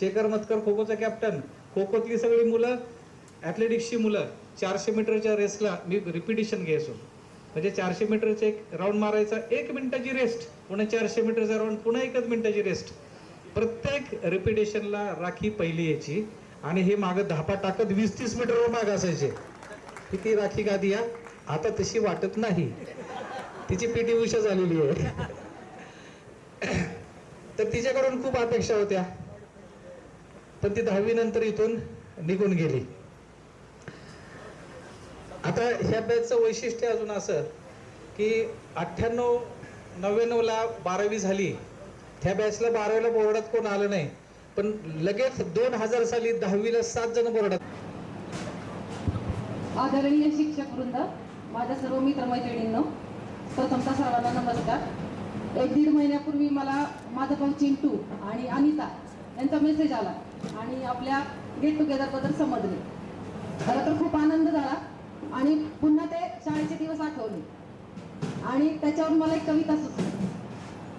शेखर मतकर खो खोचा कॅप्टन. खो खोतली सगळी मुलं, ॲथलेटिक्सची मुलं 400 मीटरच्या रेसला मी रिपिटेशन घ्यायचो. म्हणजे 400 मीटरचा एक राऊंड मारायचा, 1 मिनिटाची रेस्ट, पुन्हा 400 मीटरचा राऊंड, पुन्हा 1 मिनिटाची रेस्ट. प्रत्येक रिपिटेशनला राखी पहिली यायची आणि हे मागं धापा टाकत 20-30 मीटरवर माग असायचे. किती राखी गादी या आता तशी वाटत नाही, तिची पीटी उषा झालेली आहे. तर तिच्याकडून खूप अपेक्षा होत्या, पण ती 10वी नंतर इथून निघून गेली. आता ह्या बॅचचं वैशिष्ट्य अजून असं की 98-99 ला 12वी झाली. त्या बॅचला 12वीला बोर्डात कोण आलं नाही, पण लगेच 2000 साली 10वीला 7 जण बोर्डात. आदरणीय शिक्षक वृंद, माझ्या सर्व मित्रमैत्रिणींनो, प्रथमतः सर्वांना नमस्कार. 1-1.5 महिन्यापूर्वी मला माझा भाऊ चिंटू आणि अनिता यांचा मेसेज आला आणि आपल्या गेट टुगेदरबद्दल समजले. खरं तर खूप आनंद झाला आणि पुन्हा ते शाळेचे दिवस आठवले आणि त्याच्यावर मला एक कविता सुचली.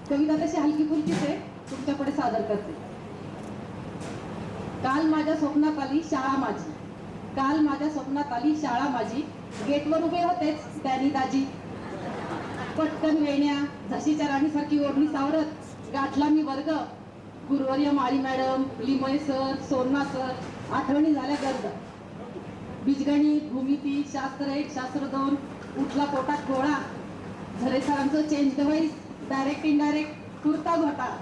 कविता तशी हलकी फुलकीच आहे, तुमच्यापुढे सादर करते. काल माझ्या स्वप्नात आली शाळा माझी, काल माझ्या स्वप्नात आली शाळा माझी, गेटवर उभे होतेच डॅनी दाजी. पटकन वेण्या झाशीच्या राणीसारखी ओढणी सावरत गाठला मी वर्ग. गुरुवर्य माळी मॅडम, लिमय सर, सोन्ना सर, आठवणी झाल्या गर्द. बीजगणित, भूमिती, शास्त्र 1, शास्त्र 2, उठला पोटात गोळा. झरे सरांचं change device, direct indirect kurta घोटाळा.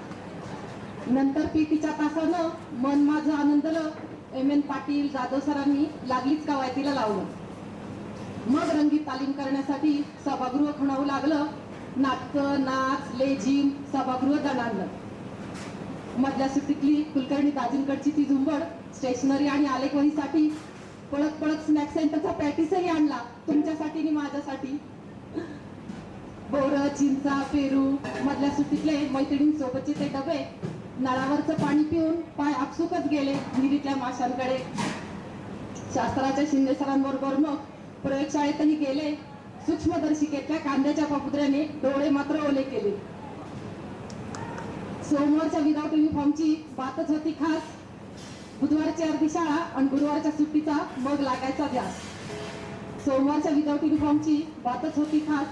नंतर पीटीच्या तासानं मन माझं आनंदलं. MN पाटील, जाधव सरांनी लागलीच कवायतीला लावलं. मग रंगीत तालीम करण्यासाठी सभागृह खणावं लागलं. नाटकं, नाच, लेझिम, सभागृह दणाणलं. मधल्या सुट्टीतली कुलकर्णी दाजींकडची ती झुंबड, स्टेशनरी आणि आलेखवहीसाठी पळत पळत स्नॅक सेंटरचा पॅटीसही आणला तुमच्यासाठी आणि माझ्यासाठी. बोरं, चिंचा, पेरू, मधल्या सुट्टीतले मैत्रिणींसोबतचे ते डबे, नळावरचं पाणी पिऊन पाय आपसुकच गेले विहिरीतल्या माशांकडे. शास्त्राच्या शिंदे सरांबरोबर मग प्रयोगशाळेतही गेले. सूक्ष्मदर्शिकेतल्या कांद्याच्या पापुद्र्याने डोळे मात्र ओले केले. सोमवारच्या विदाऊट युनिफॉर्मची बातच होती खास. बुधवारची अर्धी शाळा आणि गुरुवारच्या सुट्टीचा मग लागायचा ध्यास. सोमवारच्या विदाऊट युनिफॉर्मची बातच होती खास.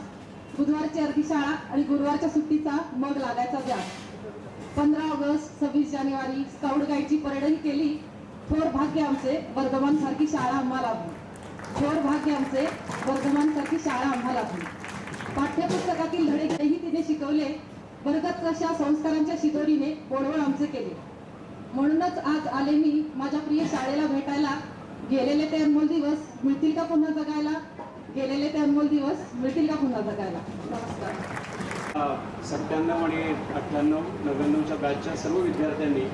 बुधवारची अर्धी शाळा आणि गुरुवारच्या सुट्टीचा मग लागायचा ध्यास. 15 ऑगस्ट, 26 जानेवारी स्काउट गाईडची परेडही केली. थोर भाग्य आमचे वर्धमान सारखी शाळा आम्हाला लाभली. थोर भाग्य आमचे वर्धमान सारखी शाळा आम्हाला लाभली. पाठ्यपुस्तकातील धडेही तिने शिकवले. वर्गत अशा संस्कारांच्या शिदोरीने बोळवळ आमचे केले. म्हणूनच आज आले मी माझ्या प्रिय शाळेला भेटायला. गेलेले ते अनमोल दिवस मिळतील का पुन्हा जगायला? गेलेले ते अनमोल दिवस मिळतील का पुन्हा जगायला? नमस्कार. 97 आणि 98, 99च्या बॅचच्या सर्व विद्यार्थ्यांनी,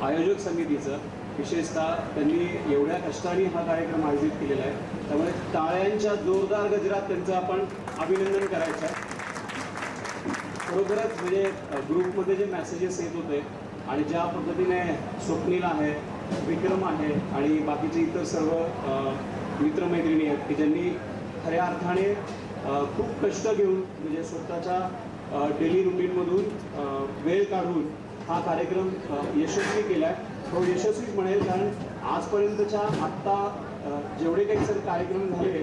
आयोजक समितीचं विशेषतः त्यांनी एवढ्या कष्टाने हा कार्यक्रम आयोजित केलेला आहे. त्यामुळे टाळ्यांच्या जोरदार गजरात त्यांचं आपण अभिनंदन करायचं आहे. खरोखरच म्हणजे ग्रुपमध्ये जे मेसेजेस येत होते आणि ज्या पद्धतीने स्वप्नील आहे, विक्रम आहे आणि बाकीचे इतर सर्व मित्रमैत्रिणी आहेत की ज्यांनी खऱ्या अर्थाने खूप कष्ट घेऊन म्हणजे स्वतःच्या डेली रुटीनमधून वेळ काढून हा कार्यक्रम यशस्वी केला आहे. तो यशस्वीच म्हणेल, कारण आजपर्यंतच्या आत्ता जेवढे काही सर कार्यक्रम झाले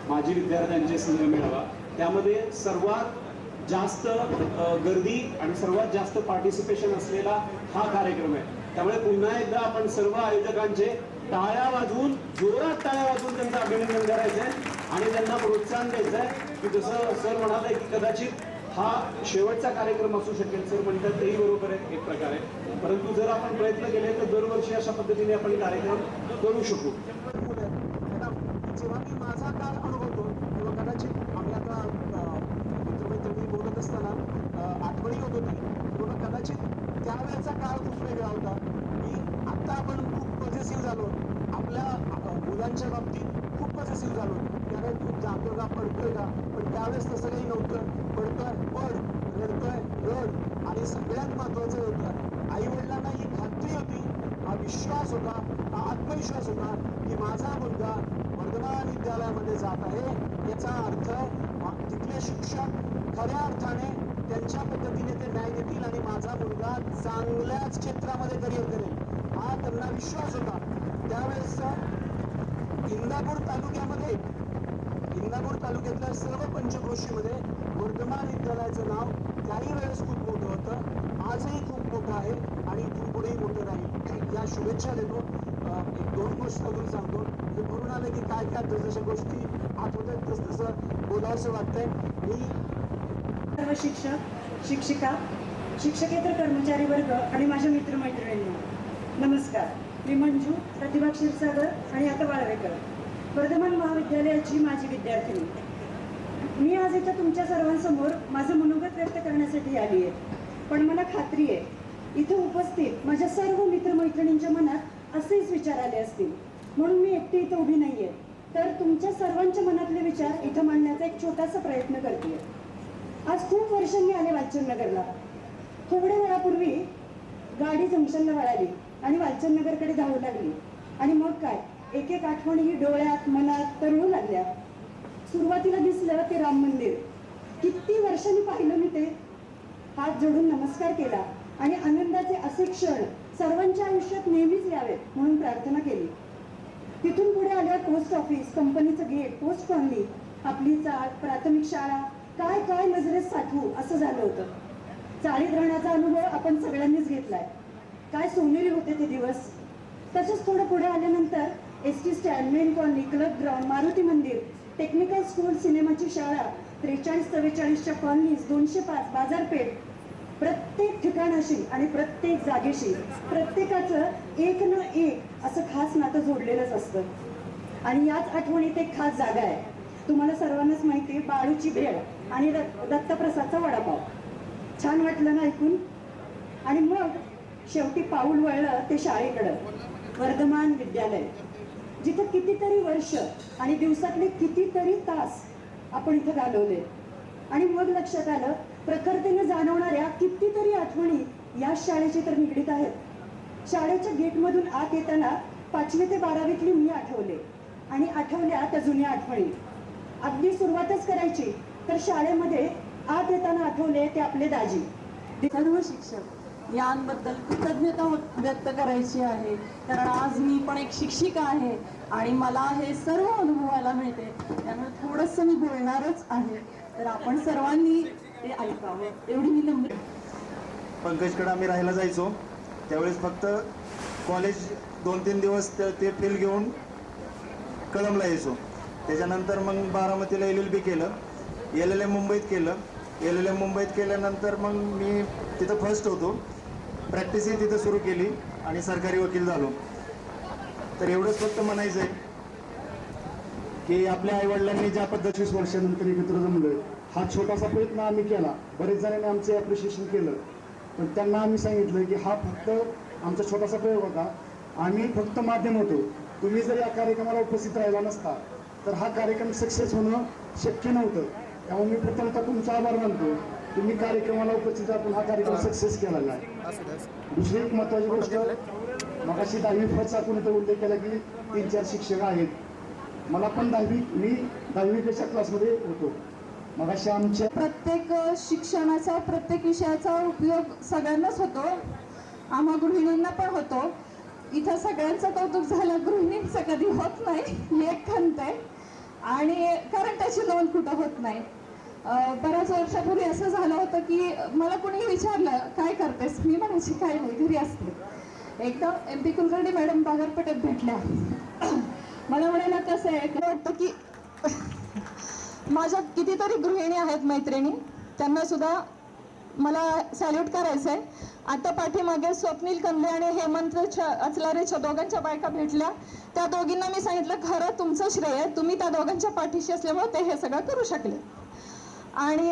माजी विद्यार्थ्यांचे स्नेहमेळावा, त्यामध्ये सर्वात जास्त गर्दी आणि सर्वात जास्त पार्टिसिपेशन असलेला हा कार्यक्रम आहे. त्यामुळे पुन्हा एकदा आपण सर्व आयोजकांचे टाळ्या वाजवून, जोरात टाळ्या वाजवून त्यांचं अभिनंदन करायचं आहे आणि त्यांना प्रोत्साहन द्यायचं आहे की जसं सर म्हणाले की कदाचित हा शेवटचा कार्यक्रम असू शकेल. सर म्हणतात तेही बरोबर आहे एक प्रकारे, परंतु जर आपण प्रयत्न केले तर दरवर्षी अशा पद्धतीने आपण कार्यक्रम करू शकू. जेव्हा मी माझा काळ अनुभवतो तेव्हा कदाचित आम्ही आता मित्रमैत्रिणी बोलत असताना आठवणी होत होती तेव्हा कदाचित त्यावेळेचा काळ खूप वेगळा होता. की आत्ता आपण खूप पॉझिटिव्ह झालो, आपल्या मुलांच्या बाबतीत खूप पॉझिटिव्ह झालो. त्यावेळेस तू जातो का, पडतोय का, पण त्यावेळेस तसं काही नव्हतं. पडतोय पड, रडतोय रड, आणि सगळ्यात महत्त्वाचं होतं आई वडिलांना ही खात्री होती विश्वास होता, हा आत्मविश्वास होता की माझा मुलगा वर्धमान विद्यालयामध्ये जात आहे, याचा अर्थ तिथले शिक्षक खऱ्या अर्थाने त्यांच्या पद्धतीने ते न्याय देतील आणि माझा मुलगा चांगल्याच क्षेत्रामध्ये करिअर करेल, हा त्यांना विश्वास होता. त्यावेळेस इंदापूर तालुक्यातल्या सर्व पंचक्रोशीमध्ये वर्धमान विद्यालयाचं नाव त्याही वेळेस खूप मोठं होतं, आजही खूप मोठं आहे आणि इथून पुढेही मोठं राहील. या शुभेच्छा देतो. एक 2 गोष्टी अजून सांगतो. हे भरून आलं की काय काय जशा गोष्टी आठवतात तसं बोलावंसं वाटतंय. मी सर्व शिक्षक, शिक्षिका, शिक्षकेतर कर्मचारी वर्ग आणि माझ्या मित्रमैत्रिणींना नमस्कार. मी मंजू प्रतिभा क्षीरसागर आणि आता वाळवेकर, वर्धमान महाविद्यालयाची माझी विद्यार्थिनी. मी आज इथं तुमच्या सर्वांसमोर माझं मनोगत व्यक्त करण्यासाठी आली आहे. पण मला खात्री आहे इथं उपस्थित माझ्या सर्व मित्रमैत्रिणींच्या मनात असेच विचार आले असतील, म्हणून मी एकटी इथं उभी नाही आहे, तर तुमच्या सर्वांच्या मनातले विचार इथं मांडण्याचा एक छोटासा प्रयत्न करते. आज खूप वर्षांनी आले वालचंदनगरला. थोड्या वेळापूर्वी गाडी जंक्शनला वळाली आणि वालचंदनगरकडे धावू लागली आणि मग काय एक एक आठवणी डोळ्यात मनात तरळू लागल्या. सुरुवातीला दिसलं ते राम मंदिर. किती वर्षांनी पाहिलं मी ते. हात जोडून नमस्कार केला आणि आनंदाचे असे क्षण सर्वांच्या आयुष्यात नेहमीच यावेत म्हणून प्रार्थना केली. तिथून पुढे आल्यावर पोस्ट ऑफिस, कंपनीचं गेट, पोस्ट कॉलनी, आपली चाळ, प्राथमिक शाळा, काय काय नजरेत साठवू असं झालं होतं. चाळीत राहण्याचा अनुभव आपण सगळ्यांनीच घेतलाय. काय सोनेरी होते ते दिवस. तसंच थोडं पुढे आल्यानंतर ST stand, main colony, club ground, Maruti मंदिर, टेक्निकल स्कूल, सिनेमाची शाळा, 43-44च्या कॉलनीज, 205 बाजारपेठ, प्रत्येक ठिकाणाशी आणि प्रत्येक जागेशी प्रत्येकाचं एक ना एक असं खास नातं जोडलेलंच असतं. आणि याच आठवणीत एक खास जागा आहे. तुम्हाला सर्वांनाच माहिती आहे, बाळूची भेळ आणि दत्तप्रसादचा वडापाव. छान वाटलं ना ऐकून. आणि मग शेवटी पाऊल वळलं ते शाळेकडं, वर्धमान विद्यालय, जिथं कितीतरी वर्ष आणि दिवसातले कितीतरी तास आपण इथं घालवले. आणि मग लक्षात आलं प्रखरतेने जाणवणाऱ्या कितीतरी आठवणी या शाळेची तर निगडीत आहेत. शाळेच्या गेटमधून आत येताना 5वी ते 12वीतली मी आठवले आणि आठवल्या त्या जुन्या आठवणी. अगदी सुरुवातच करायची तर शाळेमध्ये आत येताना आठवले ते आपले दाजी. सर्व शिक्षक यांबद्दल कृतज्ञता व्यक्त करायची आहे, कारण आज मी पण एक शिक्षिका आहे आणि मला हे सर्व अनुभवायला मिळते, त्यामुळे थोडंसं मी बोलणारच आहे. तर आपण सर्वांनी ते ऐकावं एवढी मी नम्र. पंकजकडे आम्ही राहायला जायचो त्यावेळेस फक्त कॉलेज 2-3 दिवस ते फील घेऊन कळमला यायचो. त्याच्यानंतर मग बारामतीला LLB केलं, LLM मुंबईत केलं. LLM मुंबईत केल्यानंतर मग मी तिथं फर्स्ट होतो. प्रॅक्टिसही तिथं सुरू केली आणि सरकारी वकील झालो. तर एवढंच फक्त म्हणायचं आहे की आपल्या आईवडिलांनी ज्या पद्धती 25 वर्षानंतर एकत्र जमलोय, हा छोटासा प्रयत्न आम्ही केला. बरेच जणांनी आमचं ॲप्रिशिएशन केलं, पण त्यांना आम्ही सांगितलं की हा फक्त आमचा छोटासा प्रयोग होता, आम्ही फक्त माध्यम होतो. तुम्ही जर या कार्यक्रमाला उपस्थित राहिला नसता तर हा कार्यक्रम सक्सेस होणं शक्य नव्हतं. त्यामुळे मी प्रथमतः तुमचा आभार मानतो. तुम्ही कार्यक्रमाला उपस्थित राहून हा कार्यक्रम सक्सेस केलेला आहे. दुसरी एक महत्त्वाची गोष्ट, मगाशी 10वी फचा कुणी तर उल्लेख केला की 3-4 शिक्षक आहेत. मला पण मी 10वीच्या क्लासमध्ये होतो. मगाशी आमच्या प्रत्येक शिक्षणाचा, प्रत्येक विषयाचा उपयोग सगळ्यांनाच होतो, आम्हा गृहिणींना पण होतो. इथं सगळ्यांचं कौतुक झालं, गृहिणींचं कधी होत नाही, ही एक खंत आहे. आणि कारण त्याची नोंद कुठं होत नाही. बऱ्याच वर्षापूर्वी असं झालं होतं की मला कोणी विचारलं काय करतेस, मी म्हणायची काय नाही, घरी असते. एकदा MP कुलकर्णी मॅडम बाजारपेठेत भेटल्या. मला म्हणायला कसं आहे, वाटतं की माझ्या कितीतरी गृहिणी आहेत मैत्रिणी, त्यांना सुद्धा मला सॅल्यूट करायचं आहे. आता पाठीमागे स्वप्नील कंदे आणि हेमंत अचलारेच्या दोघांच्या बायका भेटल्या. त्या दोघींना मी सांगितलं खरं तुमचं श्रेय आहे, तुम्ही त्या दोघांच्या पाठीशी असल्यामुळे ते हे सगळं करू शकले. आणि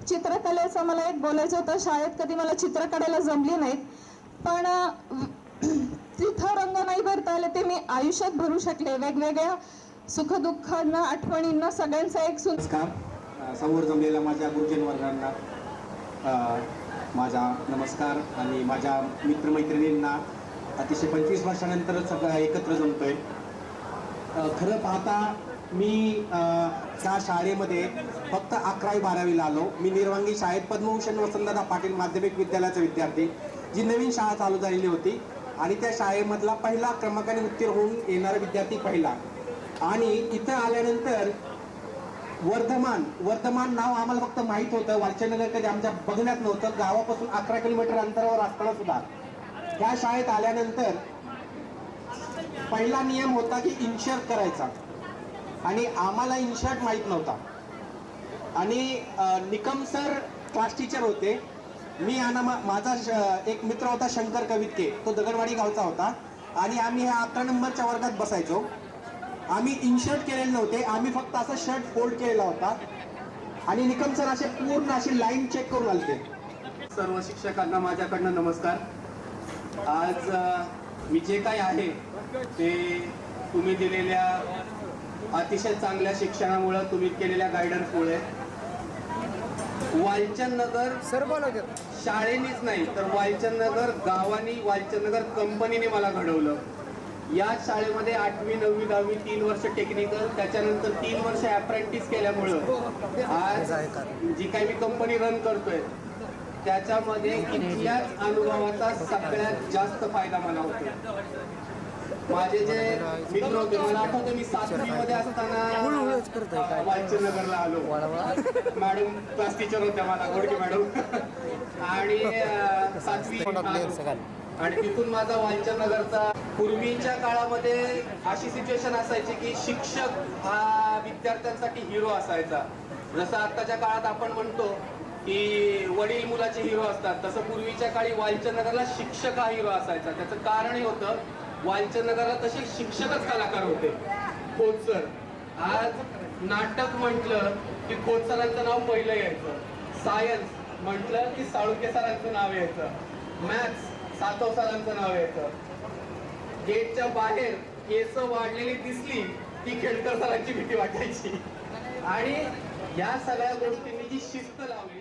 चित्रकलेचं मला एक बोलायचं होतं. शाळेत कधी मला चित्र काढायला जमली नाहीत, पण तिथं रंग नाही भरता आले ते मी आयुष्यात भरू शकले. वेगवेगळ्या सुखदुःखांना, आठवणींना सगळ्यांचा एक समोर जमलेल्या माझ्या गुरुजन वर्गांना माझा नमस्कार आणि माझ्या मित्रमैत्रिणींना अतिशय 25 वर्षानंतर सगळं एकत्र जमतोय. खरं पाहता मी त्या शाळेमध्ये फक्त 11वी-12वीला आलो. मी निर्वांगी शाळेत पद्मभूषण वसंतदादा पाटील माध्यमिक विद्यालयाचा विद्यार्थी, जी नवीन शाळा चालू झालेली होती आणि त्या शाळेमधला पहिला क्रमांकाने उत्तीर्ण होऊन येणारा विद्यार्थी पहिला. आणि इथं आल्यानंतर वर्धमान नाव आम्हाला फक्त माहीत होतं. वालचंदनगर कधी आमच्या बघण्यात नव्हतं. गावापासून 11 किलोमीटर अंतरावर असताना सुद्धा त्या शाळेत आल्यानंतर पहिला नियम होता की इन्शर्ट करायचा आणि आम्हाला इन्शर्ट माहीत नव्हता. आणि निकम सर क्लास टीचर होते. मी आणि माझा एक मित्र होता शंकर कवितके, तो दगडवाडी गावचा होता आणि आम्ही ह्या 11 नंबरच्या वर्गात बसायचो. आम्ही इनशर्ट केलेले नव्हते, आम्ही फक्त असा शर्ट फोल्ड केलेला होता आणि निकम सर असे पूर्ण अशी लाईन चेक करून आलते. सर्व शिक्षकांना माझ्याकडनं नमस्कार. आज मी जे काही आहे ते तुम्ही दिलेल्या अतिशय चांगल्या शिक्षणामुळे, तुम्ही केलेल्या गायडन्समुळे वालचंदनगर शाळेनीच नाही तर वालचंदनगर गावानी, वालचंदनगर कंपनीने मला घडवलं. या शाळेमध्ये 8वी 9वी 10वी 3 वर्ष टेक्निकल, त्याच्यानंतर 3 वर्ष अप्रेंटिस केल्यामुळं आज जी काही मी कंपनी रन करतोय त्याच्यामध्ये इथल्याच अनुभवाचा सगळ्यात जास्त फायदा मला होतो. माझे जे मित्र होते, मला आठवतं मी 7वी मध्ये असताना वालचंदनगरला आलो. मॅडम क्लास टीचर होत्या मला, गोडके मॅडम, आणि 7वी आणि तिथून माझा वालचंदनगरचा. पूर्वीच्या काळामध्ये अशी सिच्युएशन असायची की शिक्षक हा विद्यार्थ्यांसाठी हिरो असायचा. जसं आत्ताच्या काळात आपण म्हणतो की वडील मुलाचे हिरो असतात, तसं पूर्वीच्या काळी वालचंदनगरला शिक्षक हा हिरो असायचा. त्याचं कारणही होतं, वालचंदनगरला तसे शिक्षकच कलाकार होते. खोत सर. आज नाटक म्हटलं की खोत सरांचं नाव पहिलं यायचं. सायन्स म्हटलं की साळुंके सरांचं नाव यायचं. मॅथ्स सातव सरांचं नाव यायचं. गेटच्या बाहेर केस वाढलेली दिसली की खेडकर सरांची भीती वाटायची. आणि या सगळ्या गोष्टींनी जी शिस्त लावली,